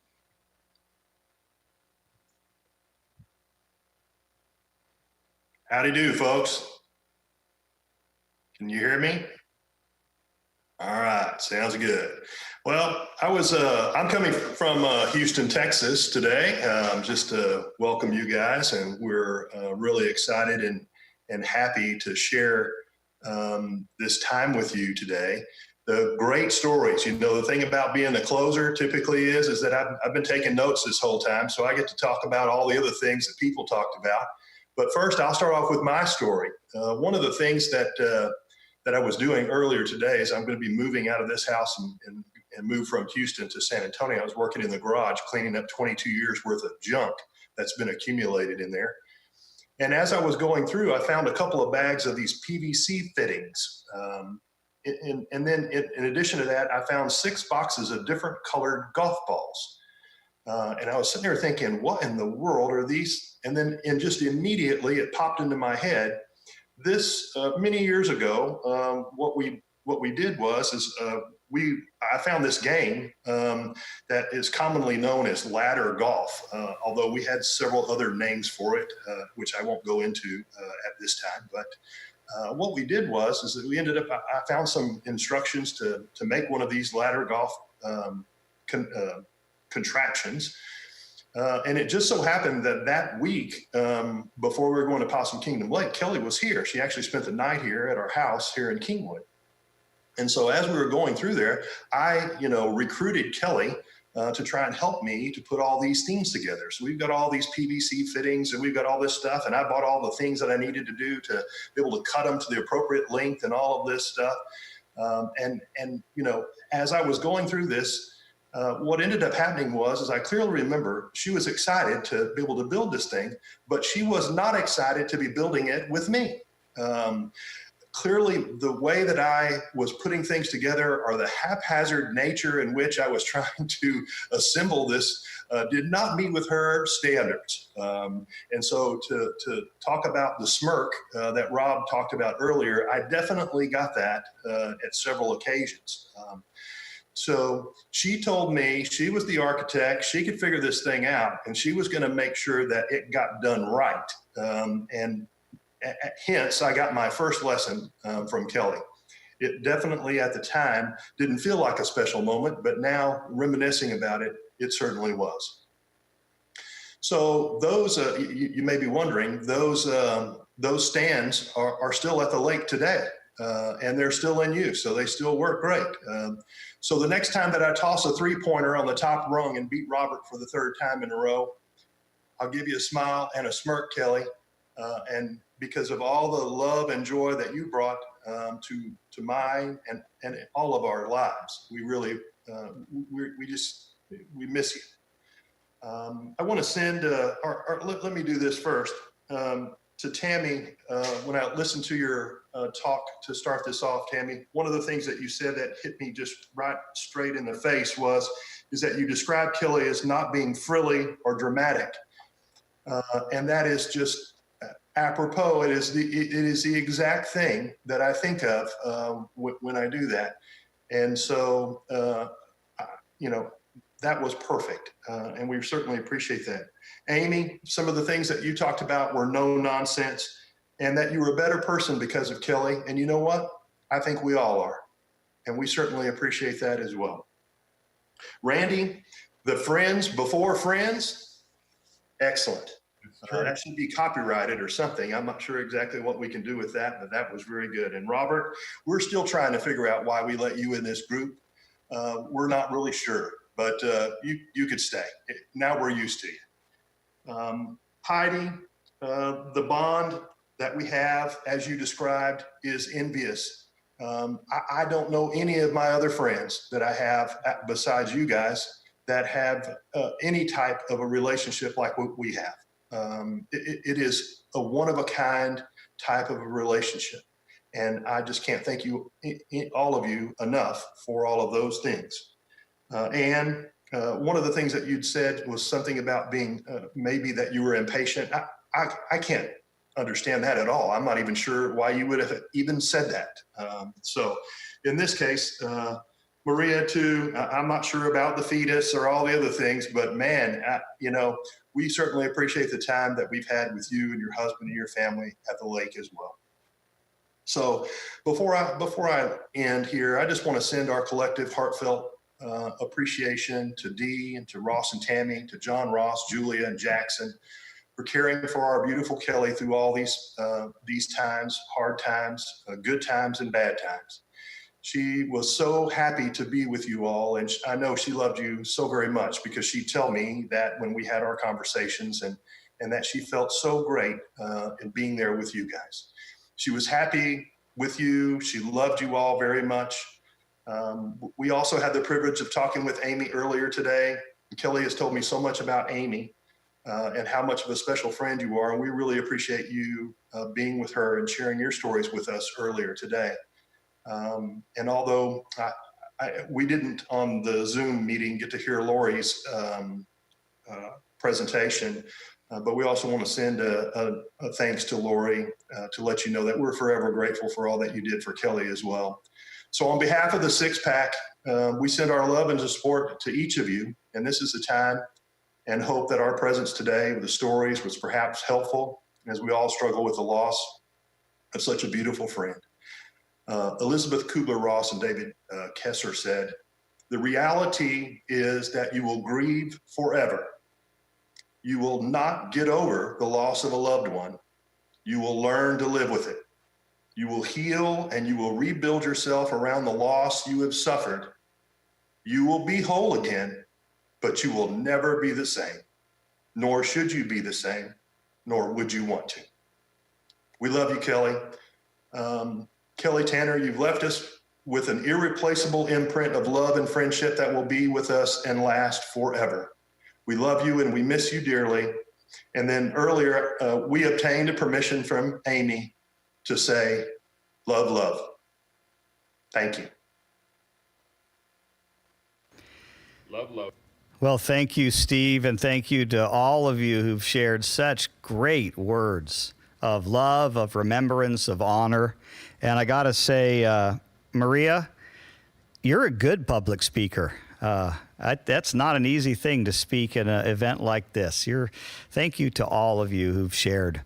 Howdy do, folks. Can you hear me? All right, sounds good. Well, I'm coming from Houston, Texas today, just to welcome you guys, and we're really excited and happy to share this time with you today. The great stories, you know, the thing about being the closer typically is that I've been taking notes this whole time, so I get to talk about all the other things that people talked about. But first, I'll start off with my story. One of the things that I was doing earlier today is I'm going to be moving out of this house and move from Houston to San Antonio. I was working in the garage cleaning up 22 years worth of junk that's been accumulated in there. And as I was going through, I found a couple of bags of these PVC fittings. And then in addition to that, I found 6 boxes of different colored golf balls. And I was sitting there thinking, what in the world are these? And then just immediately it popped into my head. This many years ago, what we did was I found this game that is commonly known as ladder golf, although we had several other names for it, which I won't go into at this time. But what we did was that we ended up, I found some instructions to make one of these ladder golf contraptions. And it just so happened that week, before we were going to Possum Kingdom Lake, Kelley was here. She actually spent the night here at our house here in Kingwood. And so as we were going through there, I, recruited Kelley to try and help me to put all these things together. So we've got all these PVC fittings and we've got all this stuff. And I bought all the things that I needed to do to be able to cut them to the appropriate length and all of this stuff. And as I was going through this, what ended up happening was, as I clearly remember, she was excited to be able to build this thing, but she was not excited to be building it with me. Clearly, the way that I was putting things together, or the haphazard nature in which I was trying to assemble this, did not meet with her standards. And so to talk about the smirk that Rob talked about earlier, I definitely got that at several occasions. So she told me she was the architect, she could figure this thing out, and she was going to make sure that it got done right. And hence, I got my first lesson from Kelley. It definitely at the time didn't feel like a special moment, but now reminiscing about it, it certainly was. So those, you may be wondering, those stands are still at the lake today, and they're still in use, so they still work great. So the next time that I toss a three-pointer on the top rung and beat Robert for the third time in a row, I'll give you a smile and a smirk, Kelley, and because of all the love and joy that you brought to mine and all of our lives. We really, we miss you. I want to send, let me do this first, to Tammy. When I listened to your talk to start this off, Tammy, one of the things that you said that hit me just right straight in the face is that you described Kelley as not being frilly or dramatic. And that is just apropos. It is the exact thing that I think of when I do that. And so, you know, that was perfect. And we certainly appreciate that. Amy, some of the things that you talked about were no nonsense, and that you were a better person because of Kelley. And you know what? I think we all are. And we certainly appreciate that as well. Randy, the friends before friends, excellent. That should be copyrighted or something. I'm not sure exactly what we can do with that, but that was very good. And Robert, we're still trying to figure out why we let you in this group. We're not really sure, but you could stay. Now we're used to you. Heidi, the bond that we have, as you described, is envious. I don't know any of my other friends that I have besides you guys that have any type of a relationship like what we have. It is a one-of-a-kind type of a relationship. And I just can't thank you, all of you, enough for all of those things. And one of the things that you'd said was something about being, maybe that you were impatient. I can't understand that at all. I'm not even sure why you would have even said that. So in this case, Maria too, I'm not sure about the fetus or all the other things, but man, you know, we certainly appreciate the time that we've had with you and your husband and your family at the lake as well. So before I end here, I just want to send our collective heartfelt appreciation to Dee and to Ross and Tammy, to John Ross, Julia and Jackson, for caring for our beautiful Kelley through all these times, hard times, good times and bad times. She was so happy to be with you all, and I know she loved you so very much, because she'd tell me that when we had our conversations, and that she felt so great in being there with you guys. She was happy with you. She loved you all very much. We also had the privilege of talking with Amy earlier today. Kelley has told me so much about Amy and how much of a special friend you are, and we really appreciate you being with her and sharing your stories with us earlier today. And although we didn't on the Zoom meeting get to hear Lori's presentation, but we also want to send a thanks to Lori to let you know that we're forever grateful for all that you did for Kelley as well. So on behalf of the Six Pack, we send our love and support to each of you, and this is the time, and hope that our presence today with the stories was perhaps helpful as we all struggle with the loss of such a beautiful friend. Elizabeth Kubler-Ross and David Kessler said, "The reality is that you will grieve forever. You will not get over the loss of a loved one. You will learn to live with it. You will heal and you will rebuild yourself around the loss you have suffered. You will be whole again, but you will never be the same, nor should you be the same, nor would you want to." We love you, Kelley. Kelley Tanner, you've left us with an irreplaceable imprint of love and friendship that will be with us and last forever. We love you and we miss you dearly. And then earlier, we obtained a permission from Amy to say, love, love. Thank you. Love, love. Well, thank you, Steve, and thank you to all of you who've shared such great words of love, of remembrance, of honor. And I got to say, Maria, you're a good public speaker. That's not an easy thing to speak in an event like this. Thank you to all of you who've shared.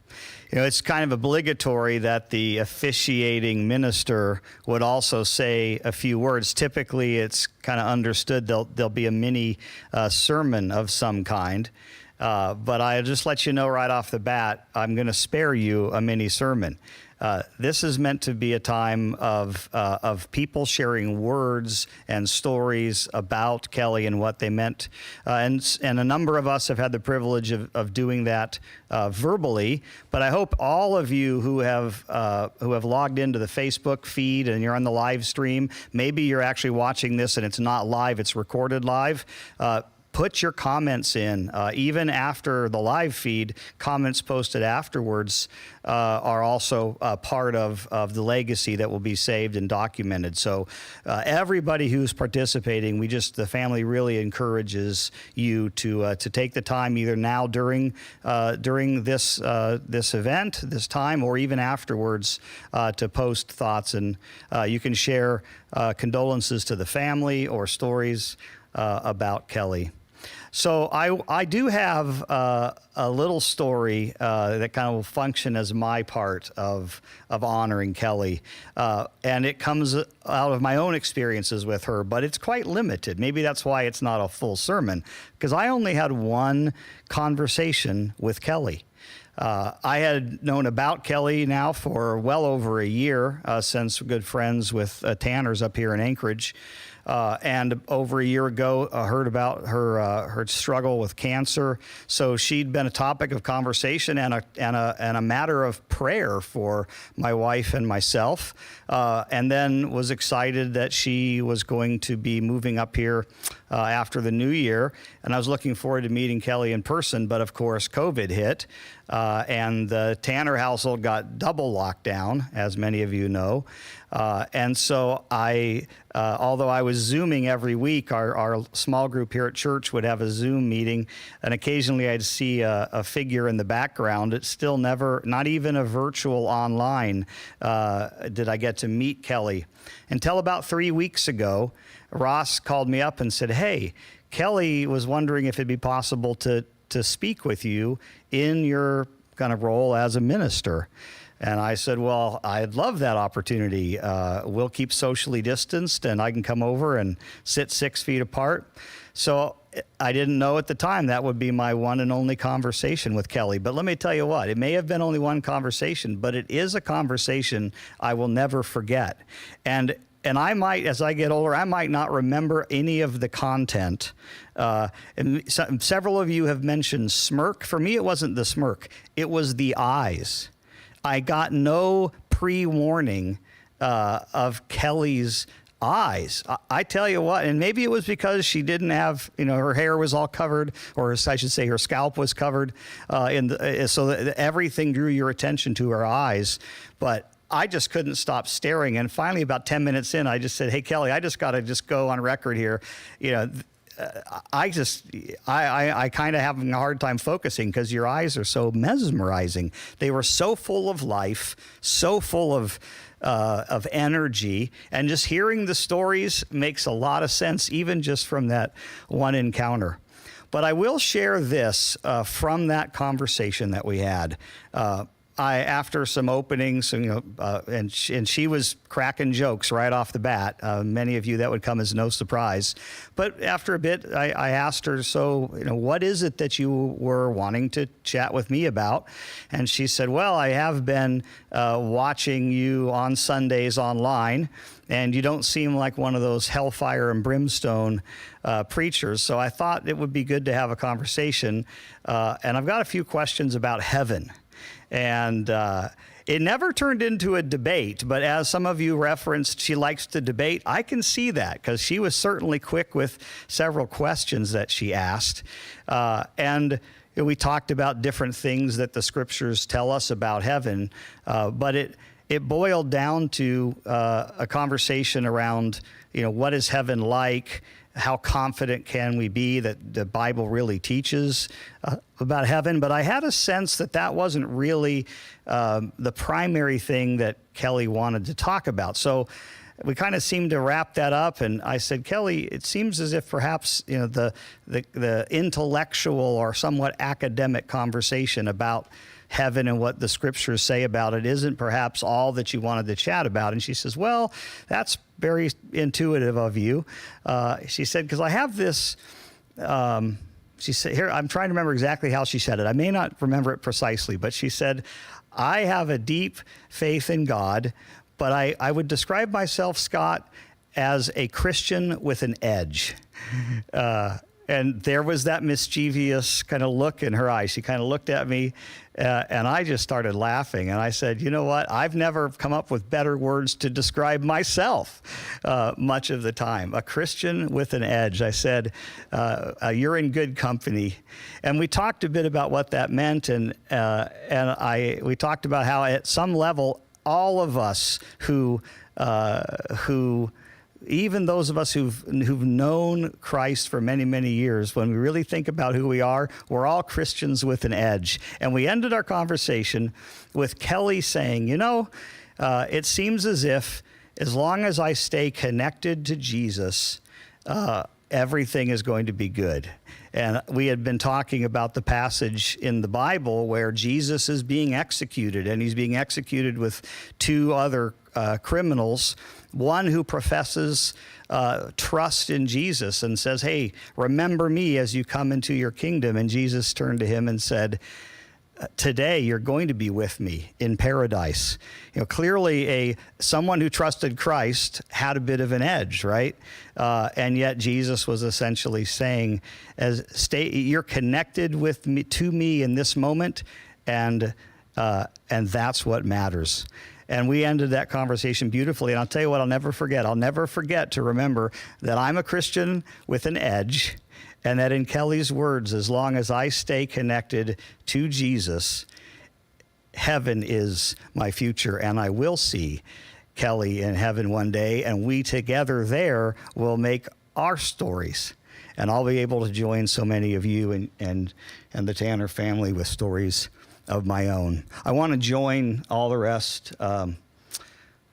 You know, it's kind of obligatory that the officiating minister would also say a few words. Typically, it's kind of understood there'll be a mini sermon of some kind. But I'll just let you know right off the bat, I'm going to spare you a mini sermon. This is meant to be a time of people sharing words and stories about Kelley and what they meant. And a number of us have had the privilege of doing that verbally. But I hope all of you who have logged into the Facebook feed and you're on the live stream, maybe you're actually watching this and it's not live, it's recorded live. Put your comments in, even after the live feed. Comments posted afterwards are also part of the legacy that will be saved and documented. So everybody who's participating, the family really encourages you to take the time either now during this event, this time, or even afterwards to post thoughts. And you can share condolences to the family or stories about Kelley. So I do have a little story that kind of will function as my part of honoring Kelley. And it comes out of my own experiences with her, but it's quite limited. Maybe that's why it's not a full sermon, because I only had one conversation with Kelley. I had known about Kelley now for well over a year, since good friends with Tanner's up here in Anchorage. And over a year ago, heard about her struggle with cancer. So she'd been a topic of conversation and a matter of prayer for my wife and myself. And then was excited that she was going to be moving up here after the new year. And I was looking forward to meeting Kelley in person. But of course, COVID hit. And the Tanner household got double lockdown, as many of you know. And so although I was Zooming every week, our small group here at church would have a Zoom meeting, and occasionally I'd see a figure in the background. It's still never, not even a virtual online, did I get to meet Kelley. Until about 3 weeks ago, Ross called me up and said, "Hey, Kelley was wondering if it'd be possible to speak with you in your kind of role as a minister." And I said, well, I'd love that opportunity. We'll keep socially distanced and I can come over and sit 6 feet apart. So I didn't know at the time that would be my one and only conversation with Kelley. But let me tell you what, it may have been only one conversation, but it is a conversation I will never forget. And I might, as I get older, I might not remember any of the content. And several of you have mentioned smirk. For me, it wasn't the smirk. It was the eyes. I got no pre-warning of Kelley's eyes. I tell you what, and maybe it was because she didn't have, her hair was all covered, or I should say her scalp was covered, so that everything drew your attention to her eyes. But I just couldn't stop staring. And finally, about 10 minutes in, I just said, "Hey, Kelley, I just got to go on record here. I kind of having a hard time focusing because your eyes are so mesmerizing. They were so full of life, so full of energy, and just hearing the stories makes a lot of sense, even just from that one encounter." But I will share this from that conversation that we had. After some openings, and she was cracking jokes right off the bat. Many of you, that would come as no surprise. But after a bit, I asked her, "So, what is it that you were wanting to chat with me about?" And she said, "Well, I have been watching you on Sundays online, and you don't seem like one of those hellfire and brimstone preachers. So I thought it would be good to have a conversation. And I've got a few questions about heaven." And it never turned into a debate, but as some of you referenced, she likes to debate. I can see that because she was certainly quick with several questions that she asked. And we talked about different things that the scriptures tell us about heaven, but it boiled down to a conversation around, what is heaven like? How confident can we be that the Bible really teaches about heaven? But I had a sense that that wasn't really the primary thing that Kelley wanted to talk about. So we kind of seemed to wrap that up, and I said, Kelley, it seems as if perhaps the intellectual or somewhat academic conversation about heaven and what the scriptures say about it isn't perhaps all that you wanted to chat about. And she says, well, that's very intuitive of you. She said, because I have this, she said, here, I'm trying to remember exactly how she said it. I may not remember it precisely, but she said, I have a deep faith in God, but I would describe myself, Scott, as a Christian with an edge. And there was that mischievous kind of look in her eyes. She kind of looked at me, and I just started laughing. And I said, you know what? I've never come up with better words to describe myself much of the time. A Christian with an edge. I said, you're in good company. And we talked a bit about what that meant, and we talked about how at some level, all of us who even those of us who've known Christ for many, many years, when we really think about who we are, we're all Christians with an edge. And we ended our conversation with Kelley saying, it seems as if as long as I stay connected to Jesus, everything is going to be good. And we had been talking about the passage in the Bible where Jesus is being executed, and he's being executed with two other criminals, one who professes trust in Jesus and says, hey, remember me as you come into your kingdom. And Jesus turned to him and said, today you're going to be with me in paradise. Clearly someone who trusted Christ had a bit of an edge, right? And yet Jesus was essentially saying, you're connected with me, to me in this moment, and that's what matters. And we ended that conversation beautifully. And I'll tell you what, I'll never forget. I'll never forget to remember that I'm a Christian with an edge, and that in Kelley's words, as long as I stay connected to Jesus, heaven is my future, and I will see Kelley in heaven one day, and we together there will make our stories. And I'll be able to join so many of you and the Tanner family with stories of my own. I want to join all the rest of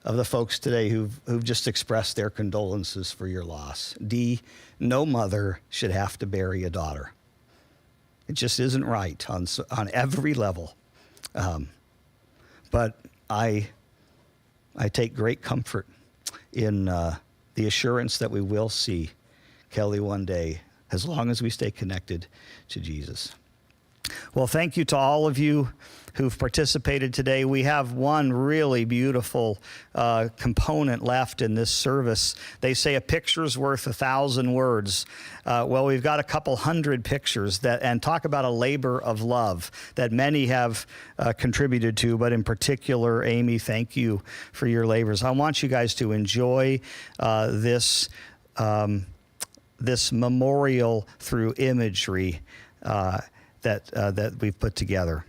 the folks today who've just expressed their condolences for your loss. Dee, no mother should have to bury a daughter. It just isn't right on every level. But I take great comfort in the assurance that we will see Kelley one day, as long as we stay connected to Jesus. Well, thank you to all of you who've participated today. We have one really beautiful component left in this service. They say a picture's worth 1,000 words. Well, we've got a couple hundred pictures and talk about a labor of love that many have contributed to, but in particular, Amy, thank you for your labors. I want you guys to enjoy this memorial through imagery that we've put together.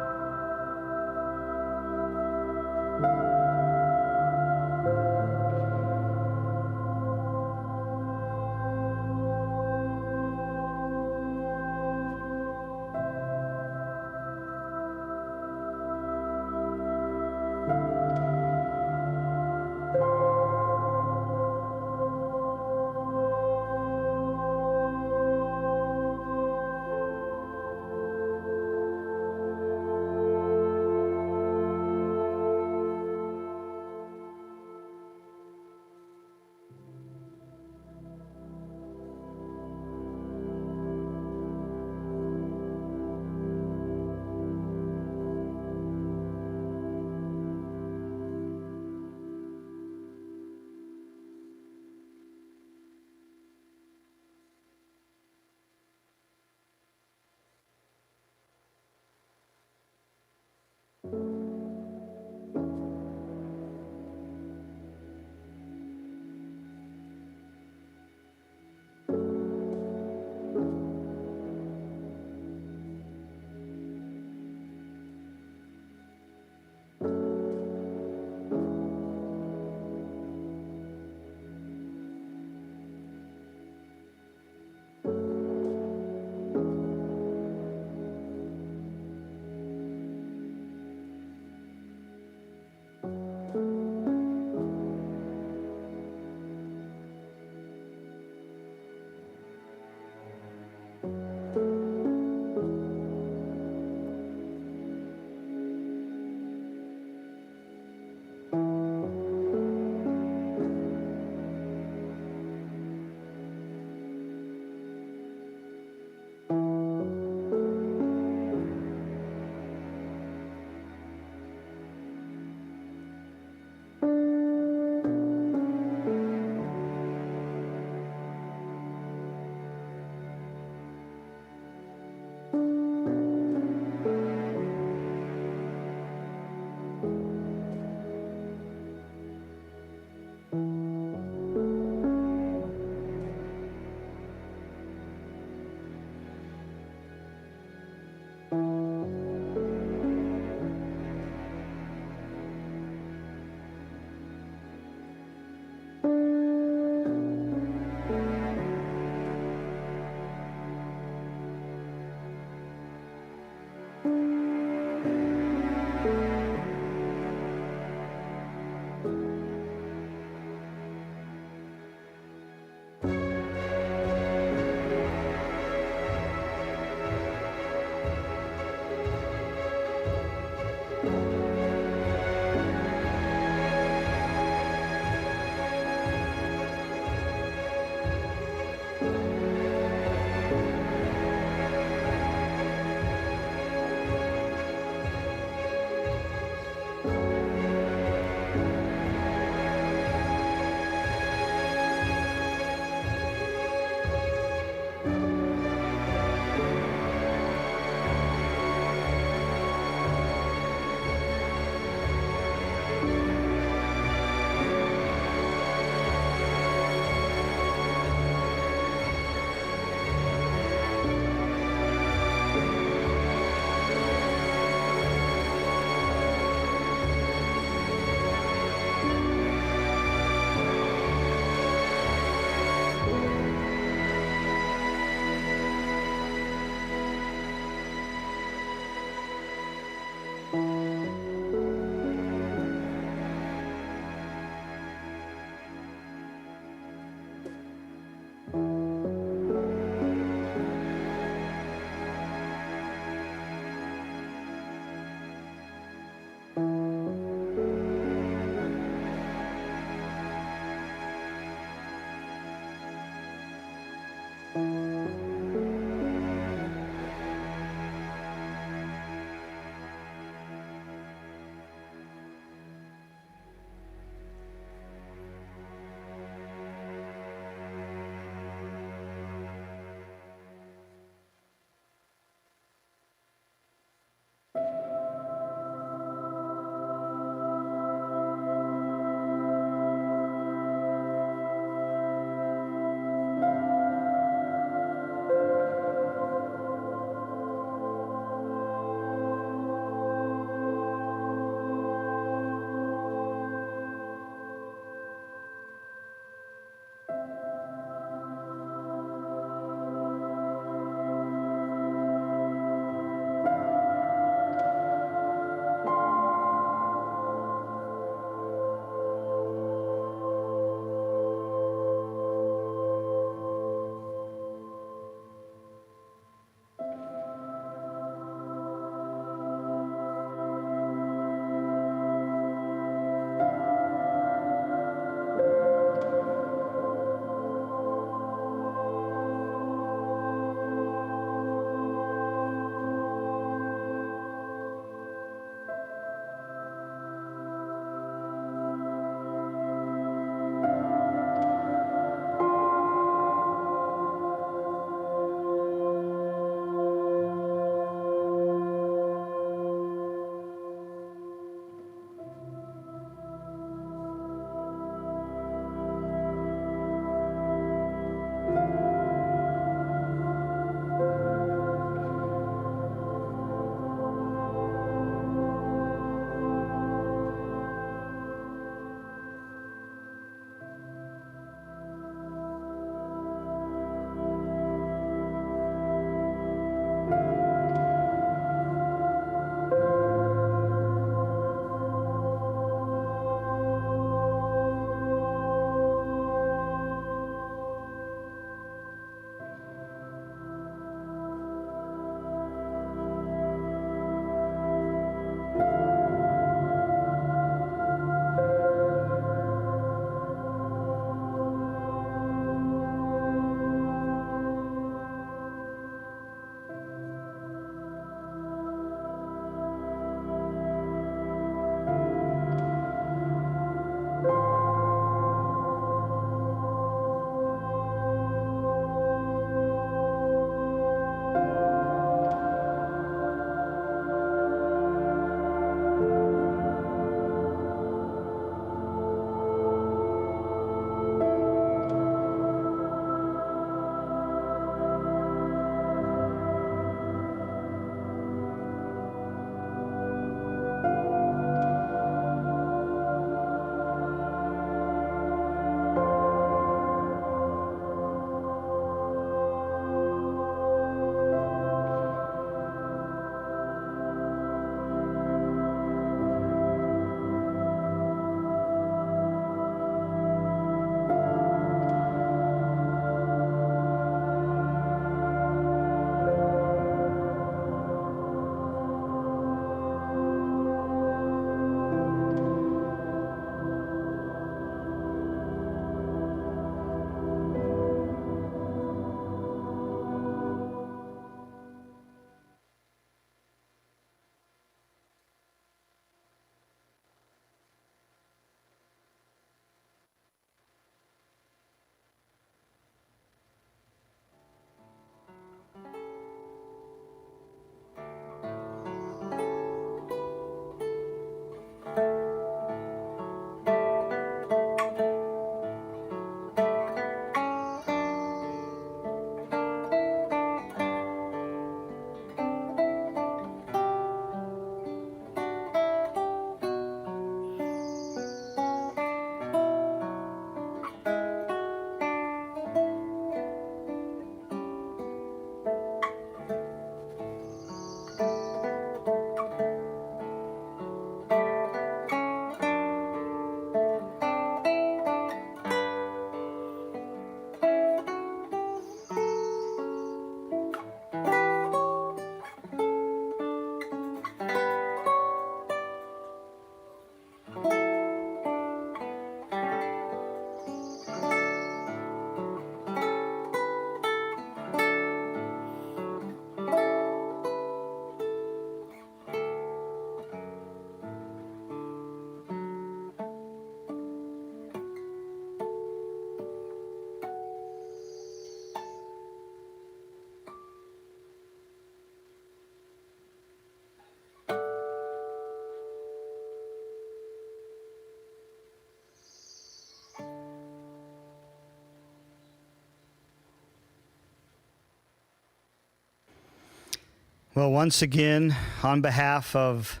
Well, once again, on behalf of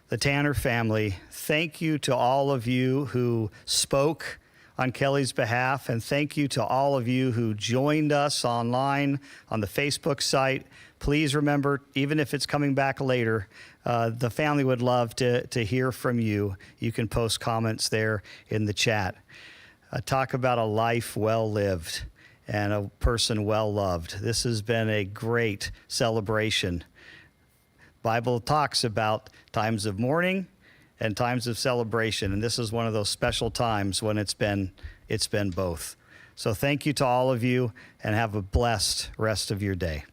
the Tanner family, thank you to all of you who spoke on Kelley's behalf, and thank you to all of you who joined us online on the Facebook site. Please remember, even if it's coming back later, the family would love to hear from you. You can post comments there in the chat. Talk about a life well lived and a person well loved. This has been a great celebration. Bible talks about times of mourning and times of celebration, and this is one of those special times when it's been both. So thank you to all of you, and have a blessed rest of your day.